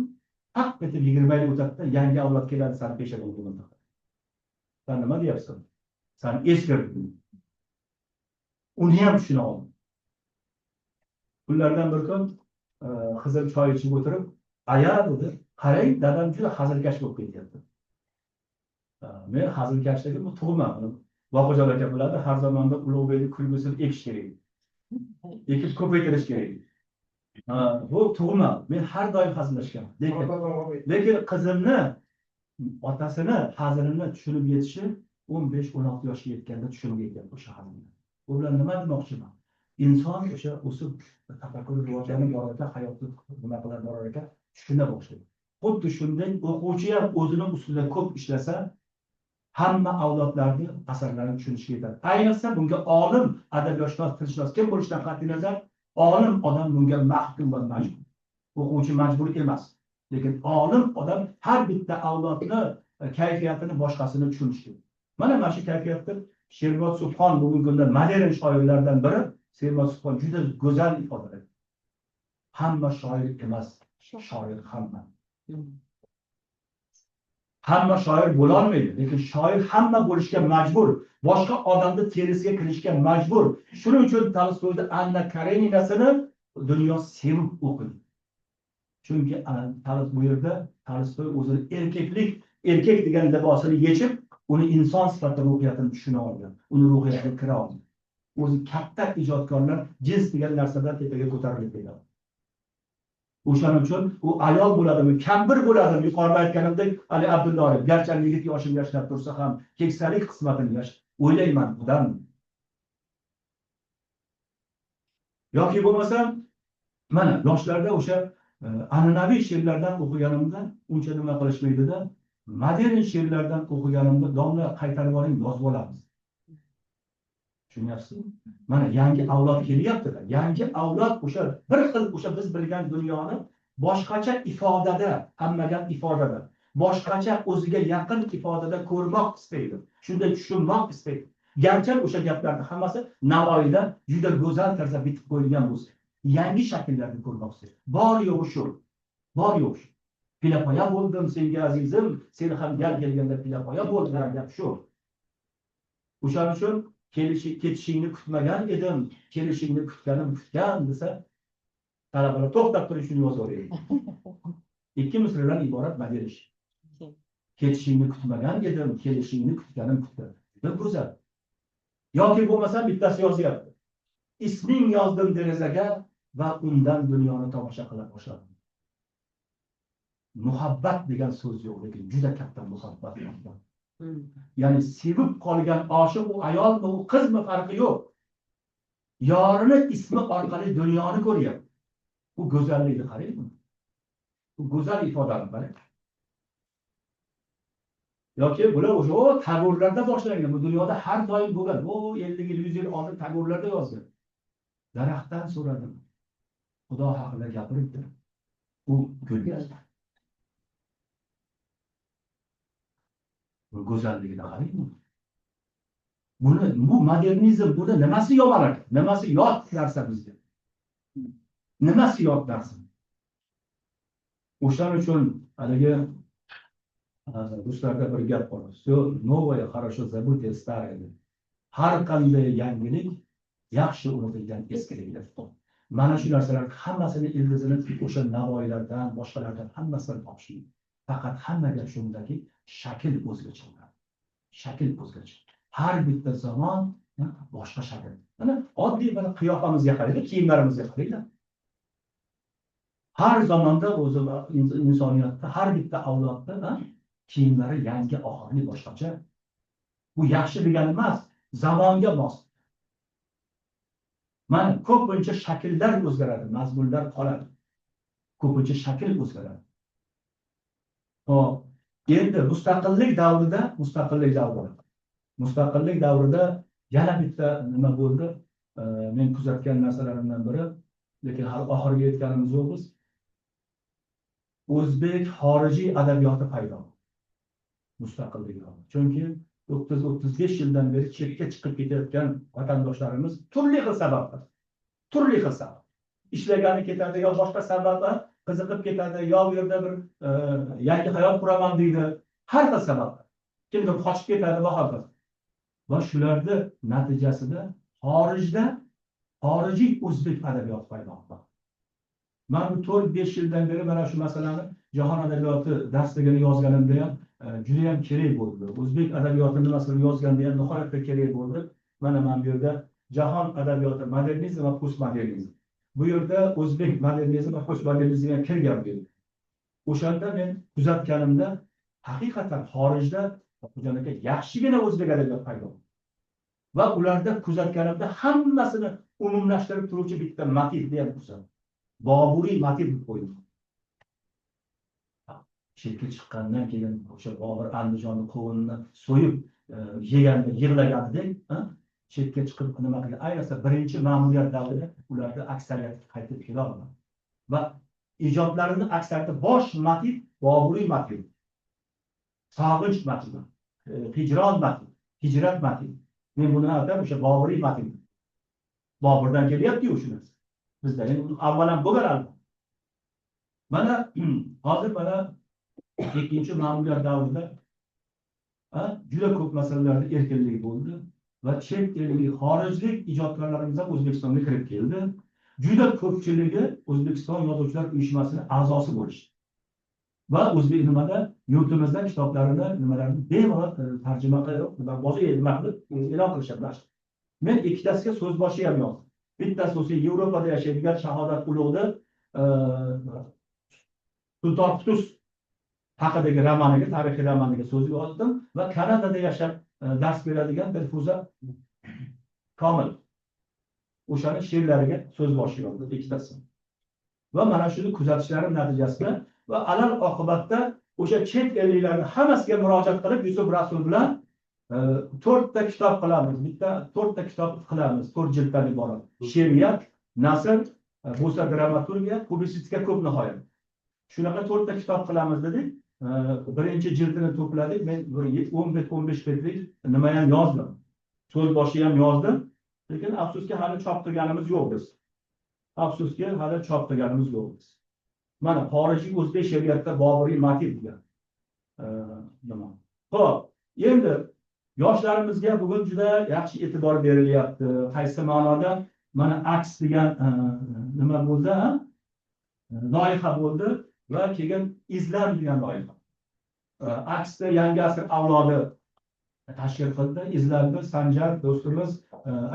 S2: haq etib 20 yil o'tadi, yangi avlod keladi, seni peshaganga o'tadi. Sen nima deyapsan? Sen eskirding. Uni ham tushuna oldim. Kunlardan bir kun qizim choy ichib o'tirib, "Aya" dedi, "Qarang, dadam juda hazilkash bo'lib ketyapti." Men hazilkashligi bu tug'ma. Voqejon aka biladi, har zamonda Ulug'bekning kulgisini ekish kerak. Ekib ko'paytirish kerak. Bu tug'ma. Men har doim hazillashgan. Lekin qizimni otasini hazilini tushunib yetishi 15-16 yoshga yetganda tushunib yetgan o'sha hazilni. Bu bilan nima demoqchiman? Inson o'sha o'sib tafakkur rivojlanib borar, hayotni nima qilar borar ekan, tushuna boshlaydi. Xuddi shunday o'quvchi ham o'zining ustida ko'p ishlasa, hamma avlodlarning asarlarini tushunishga yetadi. Ayniqsa bunga olim, adabiyotshunos, tilshunos kim bo'lishidan qat'iy nazar, olim odam bunga mahkum va majbur. O'quvchi majbur emas. Lekin olim odam har bitta avlodni kayfiyatini boshqasini tushunishi. Mana shu kayfiyatni Shermat Subhon bugungi kunda modern shoirlardan biri. Shermat Subhon juda go'zal ifodaladi. Hamma shoir emas, shoir hamma. Hamma shoir bo'la olmaydi, lekin shoir hamma bo'lishga majbur. Boshqa odamni terisiga kirishga majbur. Shuning uchun Tolstoyning Anna Kareninasini dunyo sevib o'qidi. Chunki bu yerda Tolstoy o'zini erkak degan libosini yechib, uni inson sifatida ruhiyatini tushuna olgan. Uni ruhiyatiga kira olgan. O'zi katta ijodkorlar jins degan narsadan tepaga ko'tarilib keladi. O'shaning uchun u ayol bo'ladimi, kampir bo'ladimi, yuqorida aytganimdek Ali Abdullayev garchi yigit yoshim yashnab tursa ham keksalik qismatini o'ylayman, budan Yoki bo'lmasa, mana yoshlarda o'sha an'anaviy she'rlardan o'qiganimda uncha nima qilishmaydida, modern she'rlardan o'qiganimda domla qaytarib oling, yozib olamiz. Tushunyapsizmi? Mana yangi avlod kelyapti-da. Yangi avlod o'sha bir xil o'sha biz bilgan dunyoni boshqacha ifodada, hamma gap ifodada, boshqacha o'ziga yaqin ifodada ko'rmoq istaydi. Shunday tushunmoq istaydi. Garchi o'sha gaplarni hammasi Navoiyda juda go'zal tarzda bitib qo'yilgan bo'lsa, yangi shakllarda ko'rmoq istaydi. Bor yo'g'i shu. Bor yo'q shu. Pilapoya bo'ldim senga azizim, seni ham gal kelganda pilapoya bo'lgan gap shu. O'shaning uchun ketishingni kutmagan edim, kelishingni kutganim kutgan desa, talabalar to'xtab turib shuni yozaveradi. Ikki misradan iborat modelish. Ketishingni kutmagan edim, kelishingni kutganim kutganim. Juda go'zal. Yoki bo'lmasa bittasi yozyapti. Isming yozdim derazaga va undan dunyoni tomosha qila boshladim. Muhabbat degan so'z yo'q, lekin juda katta muhabbat bor. Ya'ni sevib qolgan oshiq u ayolmi, u qizmi farqi yo'q. Yorini ismi orqali dunyoni ko'ryapti. Bu go'zallikni qaraymi? Bu go'zal ifodani qarang. Yoki bular o'sha tag'urlarda boshlangan. Bu dunyoda har doim bo'lgan. O 50 yil, 100 yil oldin tag'urlarda yozgan. Daraxtdan so'radim. Xudo haqida gapiribdi. U gulgan. Bu go'zalligini qaraymi? Bu modernizm, buni nimasi yomon ekan? Nimasi yot narsa bizga? Nimasi yot narsa? O'shaning uchun haligi ruslarda bir gap bor. Всё новое хорошо забытое старое. Har qanday yangilik yaxshi unutilgan eskilikdir. Mana shu narsalar hammasini ildizini o'sha Navoiylardan, boshqalardan hammasidan topishing. Faqat hamma gap shundaki, shakl o'zgacha. Shakl o'zgacha. Har bitta zamon boshqa shakl. Mana oddiy bir qiyofamizga qaraylik, kiyimlarimizga qaraylik. Har zamonda o'zi insoniyatda har bitta avlodda kiyimlari yangi, oxirgi boshqacha. Bu yaxshi degani emas, zamonga mos. Mana ko'pincha shakllar o'zgaradi, mazmunlar qoladi. Ko'pincha shakl o'zgaradi. Hop, endi mustaqillik davrida yana bitta nima bo'ldi? Men kuzatgan narsalarimdan biri, lekin hali oxiriga yetganimiz yo'qmiz. O'zbek xorijiy adabiyoti paydo bo'ldi. Mustaqillik davri. Chunki 30-35 yildan beri chetga chiqib ketayotgan vatandoshlarimiz turli xil sabablar. Ishlagani ketadi, yo boshqa sabablar, qiziqib ketadi, yo bu yerda bir yangi hayot quraman deydi. Har xil sabablar. Kimdir qochib ketadi va hokazo. Va shularning natijasida xorijda xorijiy o'zbek adabiyoti paydo bo'ldi. Men 4-5 yildan beri mana shu masalani jahon adabiyoti darsligini yozganimda ham juda ham kerak bo'ldi. O'zbek adabiyoti nimasini yozganda ham nihoyatda kerak bo'ldi. Mana men bu yerda jahon adabiyoti modernizm va postmodernizm. Bu yerda o'zbek modernizm va postmodernizmga kirgan edi. O'shanda men kuzatganimda haqiqatan xorijda yaxshigina o'zbek adabiyoti paydo bo'ldi. Va ularda kuzatganimda hammasini umumlashtirib turuvchi bitta motiv deya kuzatdim. Boburiy motiv qo'ydim. Chetga chiqqandan keyin o'sha Bobur Andijonning qovunini so'yib yeganda yig'laganidek, chetga chiqib nima qilgan? Ayniqsa birinchi ma'muriyat davrida ularda aksariyat qaytib kela olmadi. Va ijodlarining aksariyati bosh motiv Boburiy motiv. Sog'inch motiv, hijron motiv, hijrat motiv. Men buni aytdim, o'sha Boburiy motiv. Boburdan kelyapti-ku shu narsa. Bizda endi avvalan bo'lgan albatta. Mana hozir mana ikkinchi ma'muriyat davrida juda ko'p masalalarda erkinlik bo'ldi va chet ellik xorijlik ijodkorlarimiz ham O'zbekistonga kirib keldi. Juda ko'pchiligi O'zbekiston Yozuvchilar uyushmasining a'zosi bo'lishdi. Va o'zbek nimada yurtimizda kitoblarini nimalarni bemalol tarjima qilib, e'lon qilishadi. Men ikkitasiga so'z boshi ham yozdim. Bittasi o'sha Yevropada yashaydigan Shahodat Ulug'ni Sulton Qutus haqidagi romaniga, tarixiy romaniga so'z yozdim va Kanadada yashab dars beradigan Dilfuza Komil o'shani she'rlariga so'z boshi yozdi ikkitasi. Va mana shuni kuzatishlari natijasida va alal oqibatda o'sha chet elliklarni hammasiga murojaat qilib Yusuf Rasul bilan 4 ta kitob qilamiz, bitta 4 ta kitob qilamiz, 4 jilddan iborat. She'riyat, nasr, bo'lsa dramaturgiya, publisistika ko'p nihoyat. Shunaqa 4 ta kitob qilamiz dedik. Birinchi jildini to'pladik. Men 10-15 betlik nima ham yozdim. So'z boshi ham yozdim. Lekin afsuski hali chop qilganimiz yo'q biz. Afsuski hali chop qilganimiz yo'q biz. Mana xorijiy o'zbek she'riyatida Boburiy motiv degan. Nima? Xo'p, endi yoshlarimizga bugun juda yaxshi e'tibor berilyapti. Qaysi ma'noda? Mana aks degan nima bo'ldi, loyiha bo'ldi va keyin izlan degan loyiha. Aksda yangi asr avlodi tashkil qildi. Izlanni Sanjar do'stimiz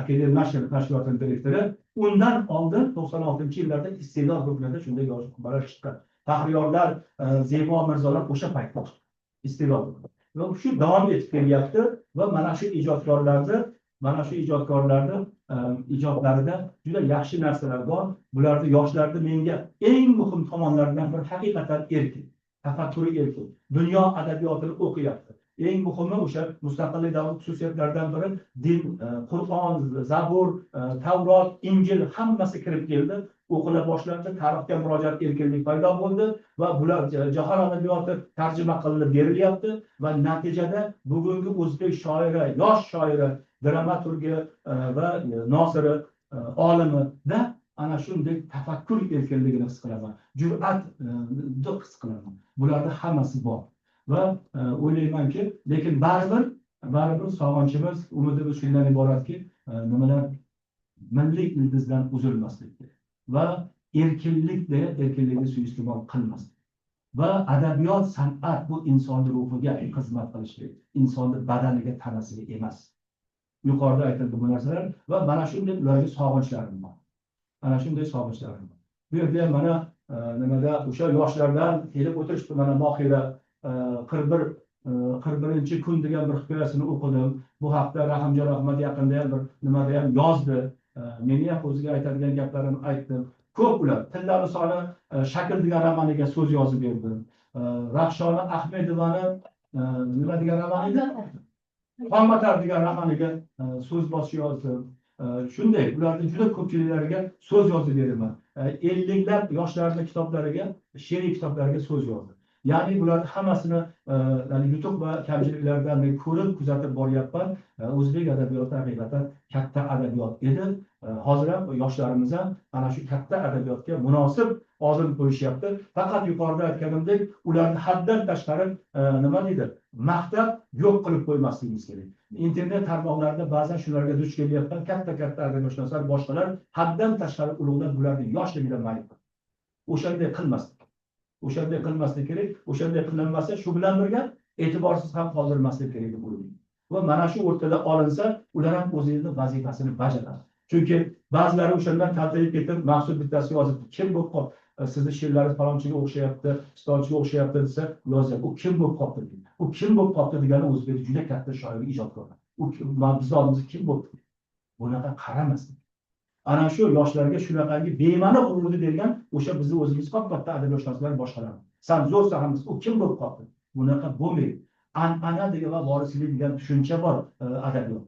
S2: Akademiya nashriyotining direktori. Undan oldin 96-yillarda iste'dod guruhida shunday yoshlar chiqqan. Faxriyorlar, Zebo Mirzolar o'sha paytda iste'dod. Va shu davom etib kelyapti va mana shu ijodkorlarni ijodlarida juda yaxshi narsalar bor. Bularni yoshlarda menga eng muhim tomonlaridan biri haqiqatan erkin, tafakkuri erkin. Dunyo adabiyotini o'qiyapti. Eng muhimi o'sha mustaqillik davri xususiyatlaridan biri din, Qur'on, Zabur, Tavrot, Injil hammasi kirib keldi. O'qila boshlandi, tarixga murojaat erkinlik paydo bo'ldi va bular jahon adabiyoti tarjima qilinib berilyapti va natijada bugungi o'zbek shoiri, yosh shoiri, dramaturgi va nosiri, olimida ana shunday tafakkur erkinligini his qilaman. Jur'atni his qilaman. Bularda hammasi bor. Va o'ylaymanki, lekin baribir sog'inchimiz, umidimiz shundan iboratki, nimalar milliy ildizdan uzilmaslik va erkinlikni suiiste'mol qilmaslik. Va adabiyot, san'at bu insonning ruhiga xizmat qilishlik, insonning badaniga, tanasiga emas. Yuqorida aytildi bu narsalar va mana shunday ularga sog'inchlarim bor. Bu yerda mana nimada o'sha yoshlardan kelib o'tirishdi, mana Mohira 41-kun degan bir hikoyasini o'qidim. Bu haqda Rahimjon Ahmad yaqinda ham bir nimada ham yozdi. Meni ham o'ziga aytadigan gaplarimni aytdim. Ko'p ular. Tillani soni Shakl degan romaniga so'z yozib berdim. Rahshona Ahmedovani nima degan romaniga? Qonmatar degan romaniga so'z boshi yozdim. Shunday ularning juda ko'pchiliklariga so'z yozib beraman. 50lab yoshlarning kitoblariga, she'riy kitoblariga so'z yozdim. Ya'ni bularni hammasini yutuq va kamchiliklardan ko'rib, kuzatib boryapman. O'zbek adabiyoti haqiqatan katta adabiyot edi. Hozir ham yoshlarimiz ham ana shu katta adabiyotga munosib odim qo'yishyapti. Faqat yuqorida aytganimdek, ularni haddan tashqari nima deydi? Maqtab yo'q qilib qo'ymasligimiz kerak. Internet tarmoqlarida ba'zan shularga duch kelyapman. Katta adabiyotlar boshqalar haddan tashqari ulug'lab bularni yoshligidan mayib. O'shanday qilmaslik kerak. O'shanday qilinmasa, shu bilan birga e'tiborsiz ham qoldirmaslik kerak deb o'ylayman. Va mana shu o'rtada olinsa, ular ham o'zining vazifasini bajaradi. Chunki ba'zilari o'shandan taltayib ketib, mahsul bittasi yozib, kim bu qop, sizni she'rlaringiz falonchiga o'xshayapti, pistonchiga o'xshayapti desa, yozadi. U kim bo'lib qopti deydi. U kim bo'lib qopti degani o'zbek juda katta shoir, ijodkor. U biz oldimizda kim bo'ldi? Bunaqa qaramaslik. Ana shu yoshlarga shunaqangi bema'ni g'ururni bergan o'sha bizni o'zimiz katta adabiyotshunoslar boshqalar. San zo'r sahamiz, u kim bo'lib qopti? Bunaqa bo'lmaydi. An'ana degan va vorislik degan tushuncha bor adabiyot.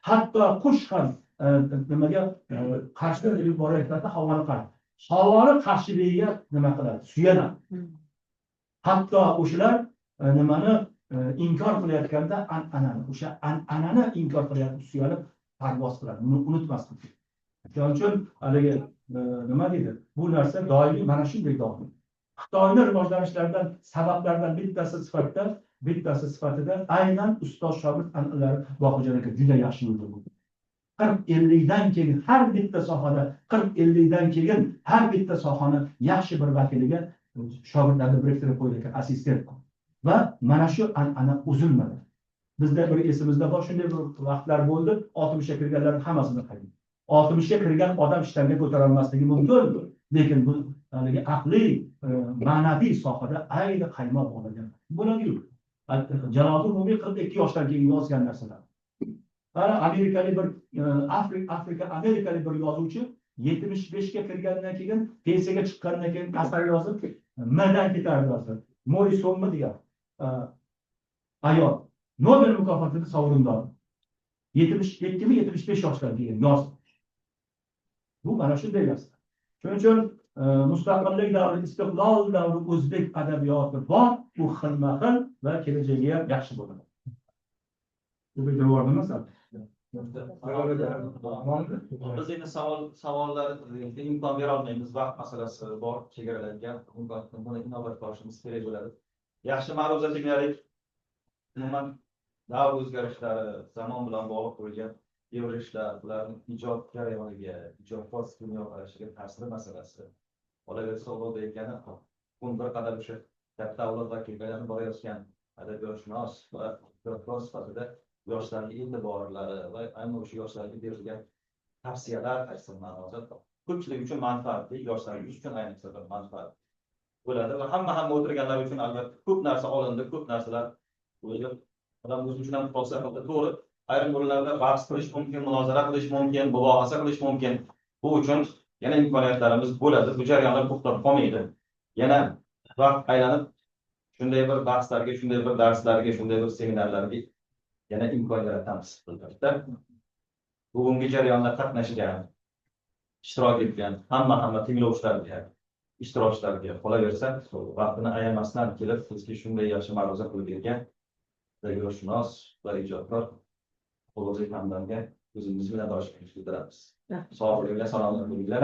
S2: Hatto qush ham nimaga qarshi ilib borayotganda havoni qarshi. Havoni qarshiligiga nima qiladi? Suyanadi. Hatto o'shalar nimani inkor qilayotganda o'sha an'anani inkor qilayotganda suyanib parvoz qiladi. Buni unutmaslik kerak. Shuning uchun haligi nima deydi? Bu narsa doimiy mana shunday davom. Xitoyning rivojlanishlaridan sabablardan bittasi sifatida aynan ustoz shogird an'analari Boqijon aka juda yaxshi yo'lda bo'ldi. 40-50dan keyin har bitta sohada 40-50dan keyin har bitta sohani yaxshi bir vakiliga shogirdlarni biriktirib qo'ygan assistent. Va mana shu an'ana uzilmadi. Bizda bir esimizda bor shunday bir vaqtlar bo'ldi, 60ga kirganlarning hammasini qaydi. 60ga kirgan odam ishlarga ko'tara olmasligi mumkin, lekin bu haligi aqliy, ma'naviy sohada ayni qaymoq bo'lgan. Bo'ladi-yu. Jaloliddin Rumiy 42 yoshdan keyin yozgan narsalar. Ana amerikalik bir amerikalik bir yozuvchi 75 ga kirgandan keyin pensiyaga chiqqandan keyin asar yozib nimadan ketardi hozir Morrisonmi degan ayol Nobel mukofotini sovrindor 72 mi 75 yoshdan keyin yozdi. Bu mana shunday narsa. Shuning uchun mustaqillik davri, istiqlol davri o'zbek adabiyoti bor, u xilma-xil va kelajagi ham yaxshi bo'ladi. Bu bir javobimiz.
S1: Biz endi savollar imkon bera olmaymiz, vaqt masalasi bor, chegaralangan, buni inobatga olishimiz kerak bo'ladi. Yaxshi ma'ruza tingladik. Umuman davr o'zgarishlari, zamon bilan bog'liq bo'lgan evrilishlar, ularning ijod jarayoniga, ijodkor dunyoqarashiga ta'siri masalasi. Qolaversa, Ulug'bek aytgani, bu bir qadar o'sha katta avlod vakillaridan borayotgan adabiyotshunos va ijodkor sifatida yoshlarga e'tiborlari va aynan o'sha yoshlarga berilgan tavsiyalar qaysi ma'noda ko'pchilik uchun manfaatli, yoshlarimiz uchun ayniqsa manfaat bo'ladi va hamma o'tirganlar uchun albatta ko'p narsa olindi, ko'p narsalar bo'lib, odam o'zi uchun ham xulosa qildi. To'g'ri, ayrim o'rinlarda bahs qilish mumkin, munozara qilish mumkin, mubohaza qilish mumkin. Bu uchun yana imkoniyatlarimiz bo'ladi. Bu jarayonlar to'xtab qolmaydi. Yana vaqt aylanib shunday bir bahslarga, shunday bir darslarga, shunday bir seminarlarga yana imkon yaratamiz. Bugungi jarayonda qatnashgan, ishtirok etgan hamma tinglovchilarga, ishtirokchilarga qolaversa, vaqtini ayamasdan kelib, sizga shunday yaxshi ma'ruza qilib bergan adabiyotshunos va ijodkor Ulug'bek Hamdamga o'zimiz minnatdorchilik bildiramiz. Sog' bo'linglar, salomat bo'linglar.